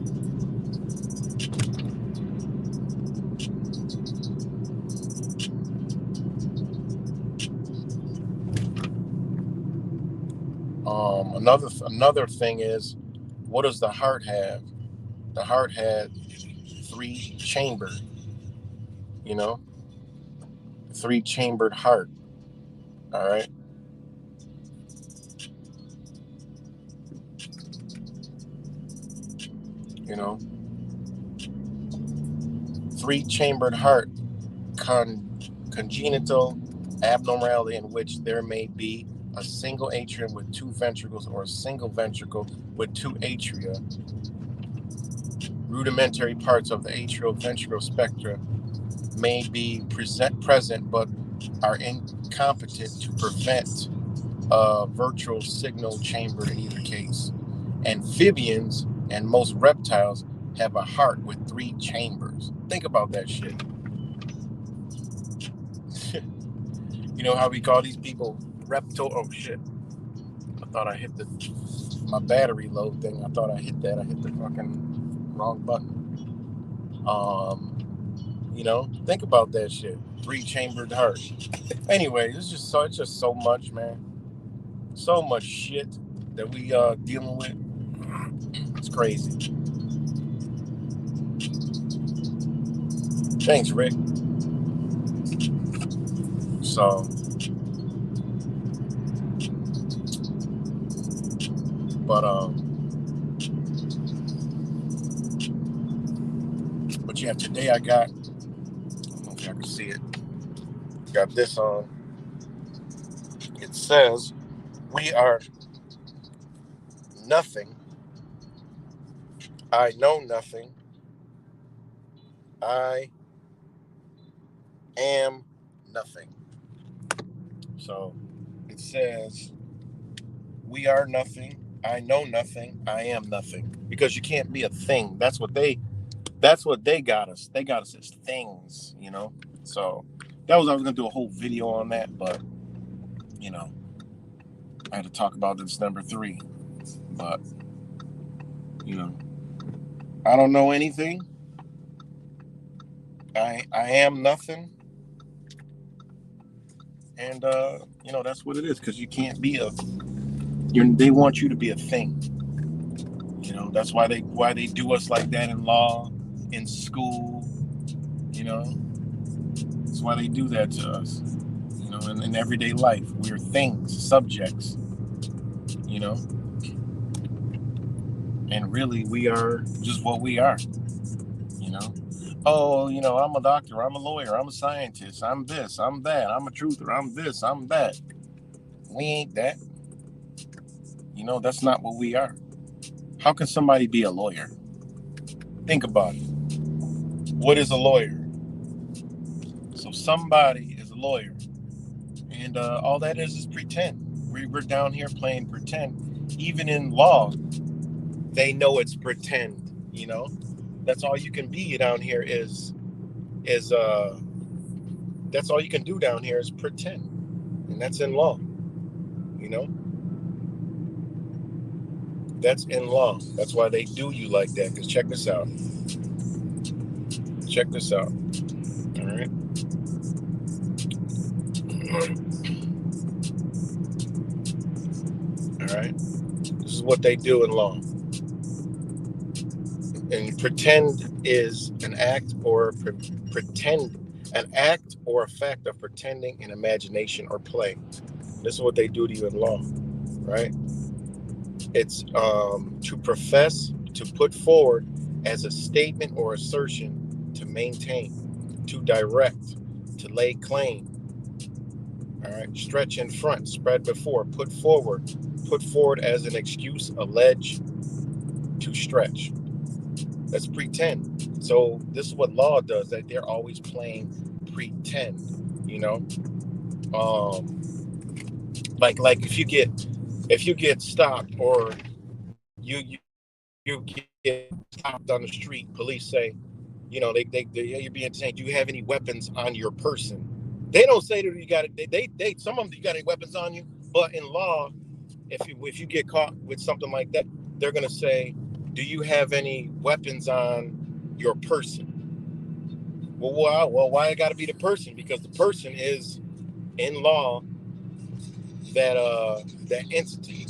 Speaker 2: Another thing is, what does the heart have? The heart had 3 chambers. You know? 3-chambered heart. All right. You know, 3-chambered heart, congenital abnormality in which there may be a single atrium with 2 ventricles or a single ventricle with 2 atria. Rudimentary parts of the atrial-ventricular spectra may be present but are incompetent to prevent virtual signal chamber in either case. Amphibians and most reptiles have a heart with 3 chambers. Think about that shit. You know how we call these people reptile? Oh shit! I thought I hit my battery low thing. I thought I hit that. I hit the fucking wrong button. You know, think about that shit. 3-chambered heart. Anyway, it's just so much, man. So much shit that we dealing with. It's crazy. Thanks, Rick. So, but yeah, today I got, I don't know if y'all can see it, got this on. It says, we are nothing. I know nothing. I am nothing. So it says, we are nothing. I know nothing. I am nothing. Because you can't be a thing. That's what they got us. They got us as things, you know. So I was gonna do a whole video on that, but you know, I had to talk about this number 3. But you know, I don't know anything. I am nothing. And you know, that's what it is, because you can't be they want you to be a thing. You know, that's why they do us like that in law, in school, you know. That's why they do that to us. You know, in everyday life, we're things, subjects, you know. And really, we are just what we are, you know. Oh, you know, I'm a doctor, I'm a lawyer, I'm a scientist, I'm this, I'm that, I'm a truther, I'm this, I'm that. We ain't that. You know, that's not what we are. How can somebody be a lawyer? Think about it. What is a lawyer? So somebody is a lawyer. And all that is pretend. We're down here playing pretend. Even in law, they know it's pretend, you know? That's all you can be down here is that's all you can do down here is pretend. And that's in law, you know? That's in law. That's why they do you like that. Because check this out. Check this out. All right. All right. This is what they do in law. And pretend is an act or an act or a fact of pretending in imagination or play. This is what they do to you in law, right? It's to profess, to put forward as a statement or assertion, to maintain, to direct, to lay claim. All right, stretch in front, spread before, put forward as an excuse, allege, to stretch. That's pretend. So this is what law does, that they're always playing pretend, you know. Like if you get stopped, or you get stopped on the street, police say, you know, you're being detained. Do you have any weapons on your person? They don't say that you got it. They some of them, do you got any weapons on you? But in law, if you get caught with something like that, they're gonna say, do you have any weapons on your person? Well, why it got to be the person? Because the person is in law that entity,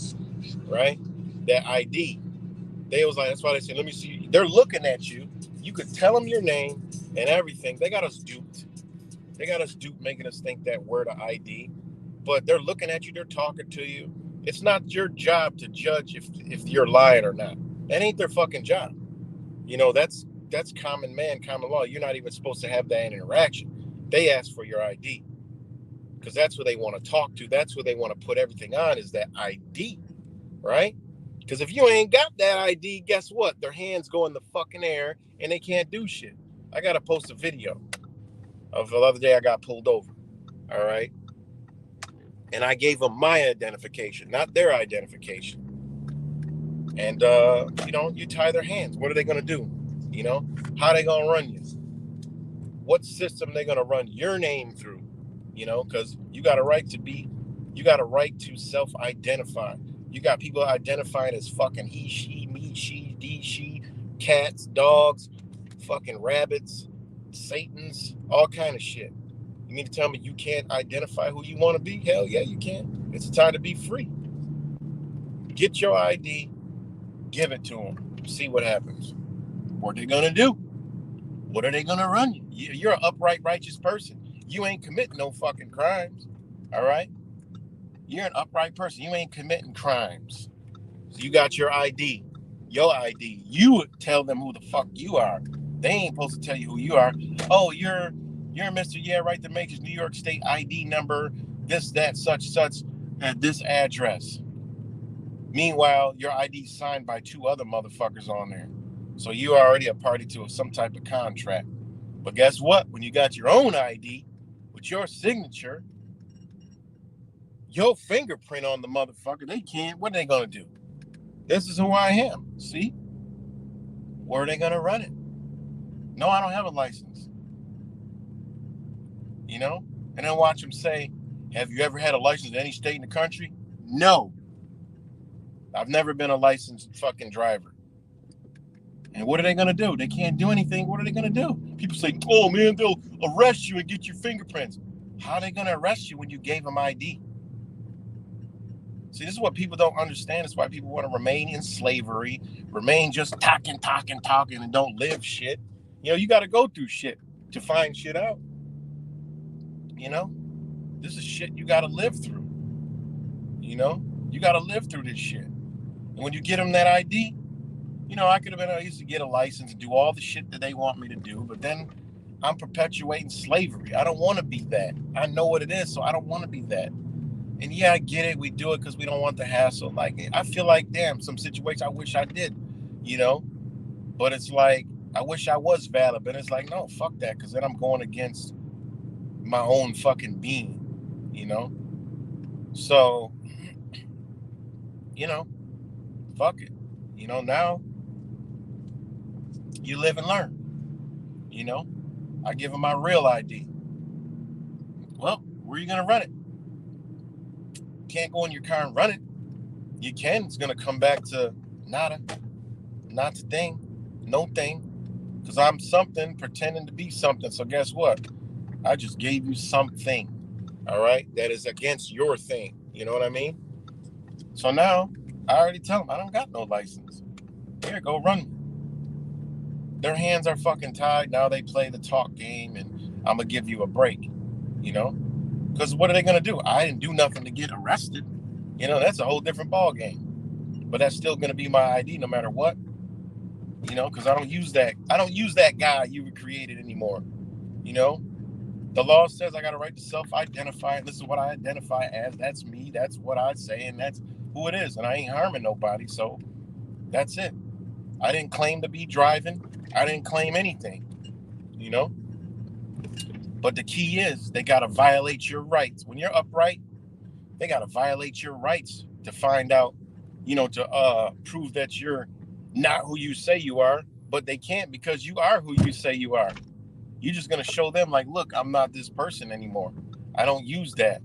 Speaker 2: right? That ID. They was like, that's why they said, let me see. They're looking at you. You could tell them your name and everything. They got us duped. Making us think that we're the ID. But they're looking at you. They're talking to you. It's not your job to judge if you're lying or not. That ain't their fucking job. You know, that's common law. You're not even supposed to have that interaction. They ask for your ID because that's what they want to talk to. That's what they want to put everything on, is that ID, right? Because if you ain't got that ID, guess what? Their hands go in the fucking air and they can't do shit. I got to post a video of the other day I got pulled over. All right. And I gave them my identification, not their identification. And, you tie their hands. What are they going to do? How are they going to run you? What system they going to run your name through? Because you got a right to self-identify. You got people identifying as fucking he, she, me, she, he, she, cats, dogs, fucking rabbits, Satans, all kind of shit. You mean to tell me you can't identify who you want to be? Hell yeah, you can. It's time to be free. Get your ID, give it to them, see what happens. What are they gonna do? What are they gonna run you? You're an upright, righteous person. You ain't committing no fucking crimes, all right? You're an upright person. You ain't committing crimes. So you got your ID. You would tell them who the fuck you are. They ain't supposed to tell you who you are. Oh, you're Mr. Yeah, right, the Matrix, New York State ID number, this, that, such, at this address. Meanwhile, your ID signed by 2 other motherfuckers on there. So you are already a party to some type of contract. But guess what? When you got your own ID with your signature, your fingerprint on the motherfucker, they can't. What are they going to do? This is who I am. See? Where are they going to run it? No, I don't have a license. And then watch them say, have you ever had a license in any state in the country? No. I've never been a licensed fucking driver. And what are they going to do? They can't do anything. What are they going to do? People say, oh, man, they'll arrest you and get your fingerprints. How are they going to arrest you when you gave them ID? See, this is what people don't understand. It's why people want to remain in slavery, remain just talking, and don't live shit. You got to go through shit to find shit out. This is shit you got to live through. You got to live through this shit. And when you get them that ID, I used to get a license and do all the shit that they want me to do, but then I'm perpetuating slavery. I don't want to be that. I know what it is, so I don't want to be that. And yeah, I get it. We do it because we don't want the hassle. Like, I feel like, damn, some situations I wish I did, but it's like, I wish I was valid, but it's like, no, fuck that, because then I'm going against my own fucking being, So, fuck it. Now you live and learn. I give them my real ID. Well, where are you going to run it? You can't go in your car and run it. You can. It's going to come back to nada. Not a thing. No thing. Because I'm something pretending to be something. So guess what? I just gave you something. All right? That is against your thing. You know what I mean? So now, I already tell them, I don't got no license. Here, go run me. Their hands are fucking tied. Now they play the talk game, and I'm going to give you a break, Because what are they going to do? I didn't do nothing to get arrested. That's a whole different ball game. But that's still going to be my ID no matter what. Because I don't use that guy you created anymore. The law says I got a right to self-identify. This is what I identify as. That's me. That's what I say, and that's who it is. And I ain't harming nobody, so that's it. I didn't claim to be driving. I didn't claim anything, But the key is they got to violate your rights. When you're upright, they got to violate your rights to find out, to prove that you're not who you say you are. But they can't, because you are who you say you are. You're just going to show them, like, look, I'm not this person anymore. I don't use that.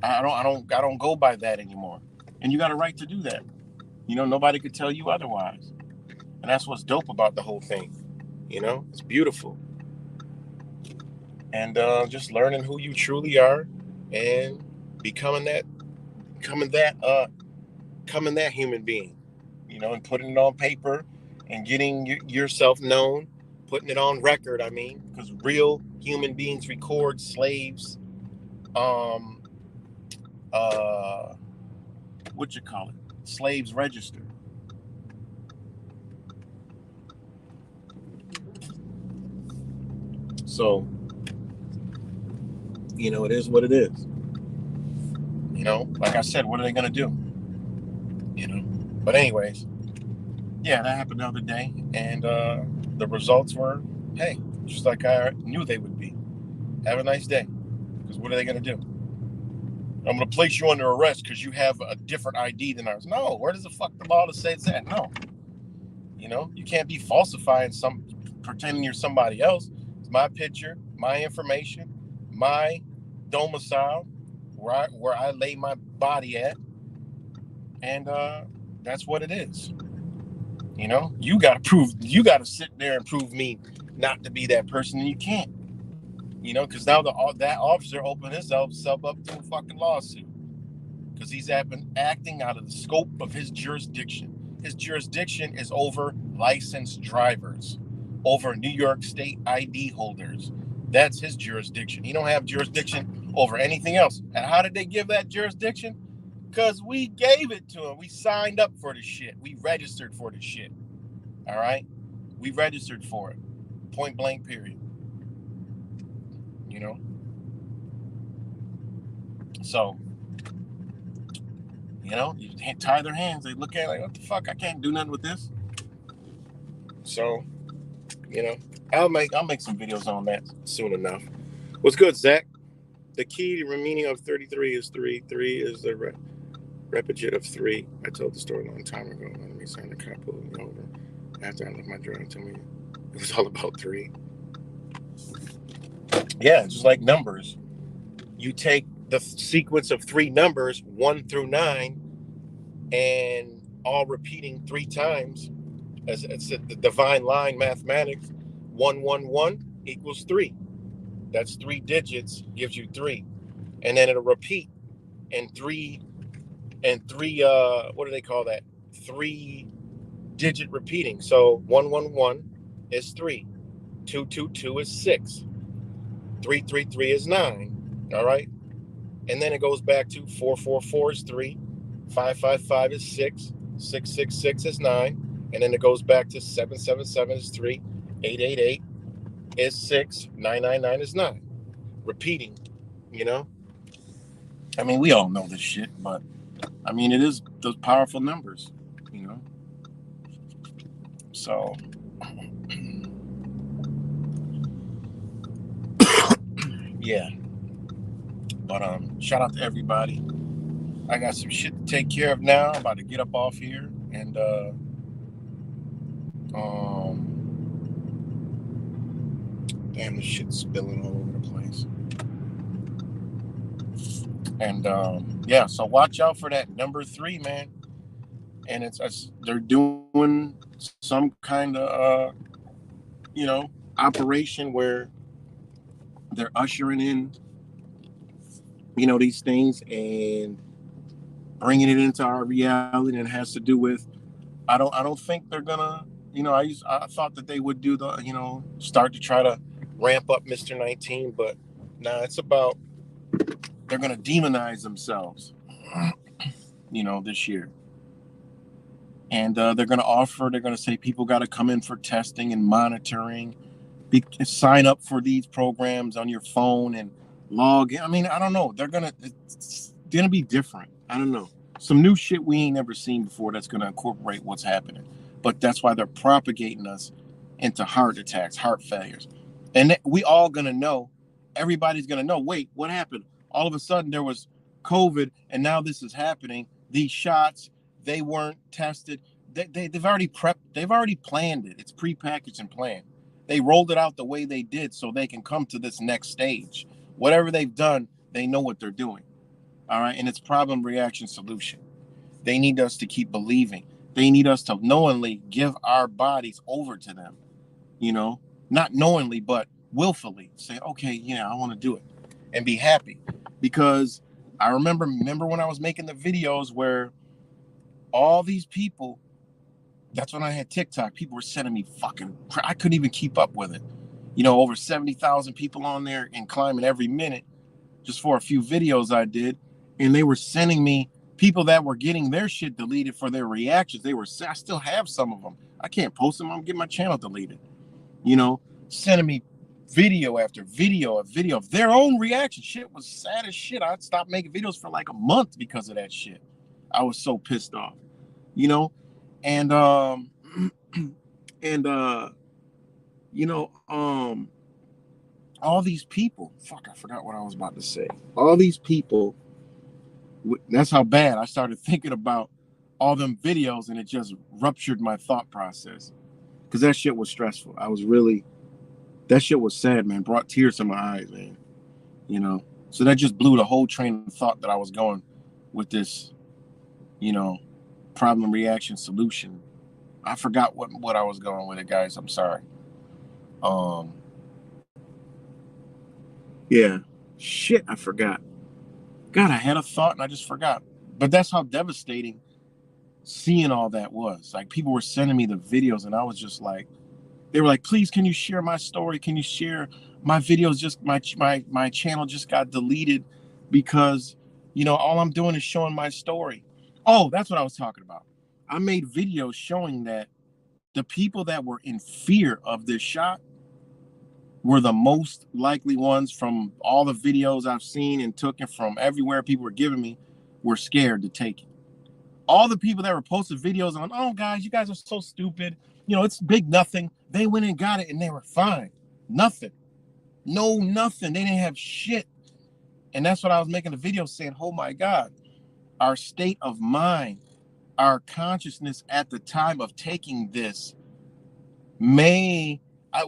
Speaker 2: I don't go by that anymore. And you got a right to do that. Nobody could tell you otherwise. And that's what's dope about the whole thing. It's beautiful. And just learning who you truly are and becoming that human being, and putting it on paper and getting yourself known, putting it on record. I mean, because real human beings record, slaves, slaves register. So, it is what it is. Like I said, what are they going to do? But anyways, yeah, that happened the other day. And the results were, hey, just like I knew they would be. Have a nice day. Because what are they going to do? I'm going to place you under arrest because you have a different ID than ours. No, where does the fuck the law to say it's that? No. You know, you can't be falsifying pretending you're somebody else. It's my picture, my information, my domicile, where I lay my body at, and that's what it is. You know, you got to sit there and prove me not to be that person, and you can't. You know, because now that officer opened himself up to a fucking lawsuit because he's acting out of the scope of his jurisdiction. His jurisdiction is over licensed drivers, over New York State ID holders. That's his jurisdiction. He don't have jurisdiction over anything else. And how did they give that jurisdiction? Because we gave it to him. We signed up for the shit. We registered for the shit. All right? We registered for it. Point blank, period. You know? So, you know, you tie their hands. They look at it like, what the fuck? I can't do nothing with this. So, you know, I'll make some videos on that soon enough. What's good, Zach? The key to meaning of 33 is 3. 3 is the replicate of 3. I told the story a long time ago. Let me sign the car pulling me over. After I left my driver, told me it was all about 3. Yeah, just like numbers. You take the sequence of 3 numbers, 1 through 9, and all repeating 3 times. As it's the divine line mathematics, 1, 1, 1 equals 3. That's 3 digits, gives you 3. And then it'll repeat in 3, what do they call that? 3 digit repeating. So 1, 1, 1 is 3. 2, 2, 2 is 6. 3, 3, 3 is 9. All right. And then it goes back to 4, 4, 4 is 3. 5, 5, 5 is 6. 6, 6, 6 is 9. And then it goes back to 7, 7, 7 is 3. 8, 8, 8 is 6. 9, 9, 9 is 9. Repeating, you know? I mean, we all know this shit, but I mean, it is those powerful numbers, you know? So, yeah. But shout out to everybody. I got some shit to take care of now. I'm about to get up off here and damn, this shit's spilling all over the place. And yeah, so watch out for that number 3, man. And it's they're doing some kind of you know, operation where they're ushering in, you know, these things and bringing it into our reality. And it has to do with, I don't think they're gonna, you know, I thought that they would do the, you know, start to try to ramp up Mr. 19, but nah, it's about, they're gonna demonize themselves, you know, this year. And they're gonna say people got to come in for testing and monitoring, sign up for these programs on your phone and log in. I mean, I don't know. It's gonna be different. I don't know. Some new shit we ain't never seen before that's gonna incorporate what's happening. But that's why they're propagating us into heart attacks, heart failures. And we all gonna know, everybody's gonna know, wait, what happened? All of a sudden there was COVID and now this is happening. These shots, they weren't tested. They've already prepped, they've already planned it. It's prepackaged and planned. They rolled it out the way they did so they can come to this next stage. Whatever they've done, they know what they're doing. All right. And it's problem, reaction, solution. They need us to keep believing. They need us to knowingly give our bodies over to them. You know, not knowingly, but willfully say, okay, yeah, I want to do it and be happy. Because I remember when I was making the videos where all these people, that's when I had TikTok, people were sending me I couldn't even keep up with it. You know, over 70,000 people on there and climbing every minute just for a few videos I did. And they were sending me people that were getting their shit deleted for their reactions. I still have some of them. I can't post them. I'm getting my channel deleted. You know, sending me video after video of their own reaction. Shit was sad as shit. I stopped making videos for like a month because of that shit. I was so pissed off, you know, and you know, all these people, I forgot what I was about to say. All these people That's how bad I started thinking about all them videos, and it just ruptured my thought process. Because that shit was stressful. That shit was sad, man. Brought tears to my eyes, man. You know, so that just blew the whole train of thought that I was going with this, you know, problem, reaction, solution. I forgot what I was going with it, guys. I'm sorry. Yeah, shit, I forgot. God, I had a thought and I just forgot. But that's how devastating seeing all that was. Like, people were sending me the videos, and I was just like, they were like, please, can you share my story? Can you share my videos? Just my channel just got deleted because, you know, all I'm doing is showing my story. Oh, that's what I was talking about. I made videos showing that the people that were in fear of this shot were the most likely ones from all the videos I've seen and took it from everywhere people were giving me, were scared to take it. All the people that were posting videos on, oh, guys, you guys are so stupid. You know, it's big nothing. They went and got it and they were fine. Nothing. No, nothing. They didn't have shit. And that's what I was making the video saying, oh my God, our state of mind, our consciousness at the time of taking this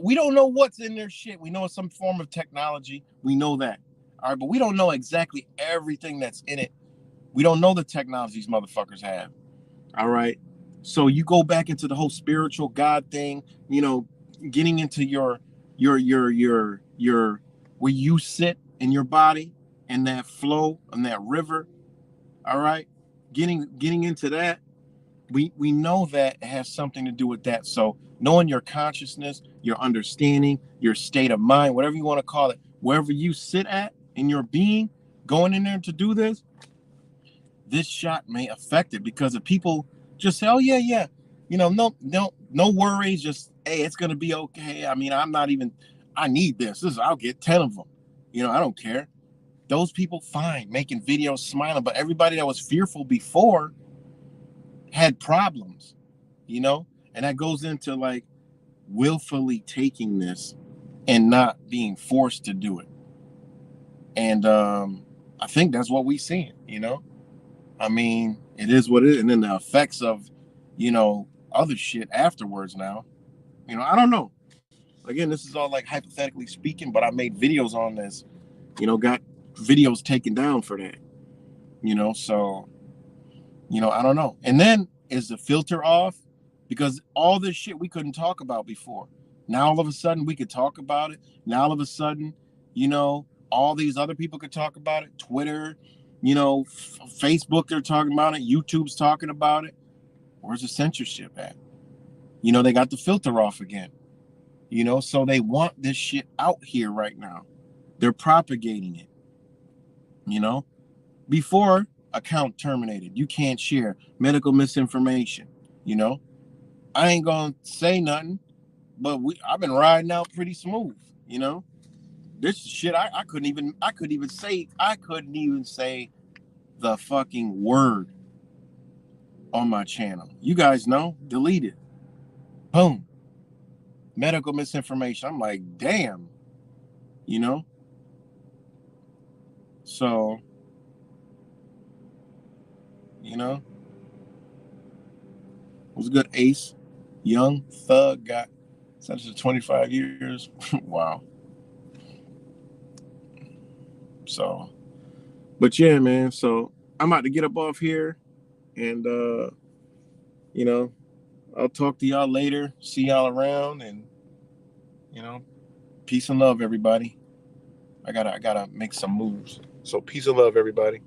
Speaker 2: we don't know what's in their shit. We know it's some form of technology. We know that. All right, but we don't know exactly everything that's in it. We don't know the technology these motherfuckers have. All right. So you go back into the whole spiritual God thing, you know, getting into your where you sit in your body and that flow and that river. All right. Getting into that. We know that it has something to do with that. So knowing your consciousness, your understanding, your state of mind, whatever you want to call it, wherever you sit at in your being, going in there to do this shot may affect it, because if people just say, oh yeah, you know, no worries, just, hey, it's gonna be okay. I mean, I need this. I'll get 10 of them. You know, I don't care. Those people, fine, making videos, smiling, but everybody that was fearful before had problems, you know, and that goes into like willfully taking this and not being forced to do it. And I think that's what we seeing, you know. I mean, it is what it is. And then the effects of, you know, other shit afterwards now, you know, I don't know. Again, this is all like hypothetically speaking, but I made videos on this, you know, got videos taken down for that, you know, so, you know, I don't know. And then, is the filter off? Because all this shit we couldn't talk about before. Now all of a sudden we could talk about it. Now all of a sudden, you know, all these other people could talk about it. Twitter, you know, Facebook, they're talking about it. YouTube's talking about it. Where's the censorship at? You know, they got the filter off again. You know, so they want this shit out here right now. They're propagating it. You know, before, account terminated. You can't share. Medical misinformation. You know, I ain't gonna say nothing, but I've been riding out pretty smooth. You know, this shit I couldn't even say the fucking word on my channel. You guys know, deleted. Boom. Medical misinformation. I'm like, damn. You know? So, you know, it was a good Ace. Young thug got sentenced to 25 years. Wow. So, but yeah, man. So I'm about to get up off here, and you know, I'll talk to y'all later. See y'all around, and you know, peace and love, everybody. I gotta make some moves. So peace and love, everybody.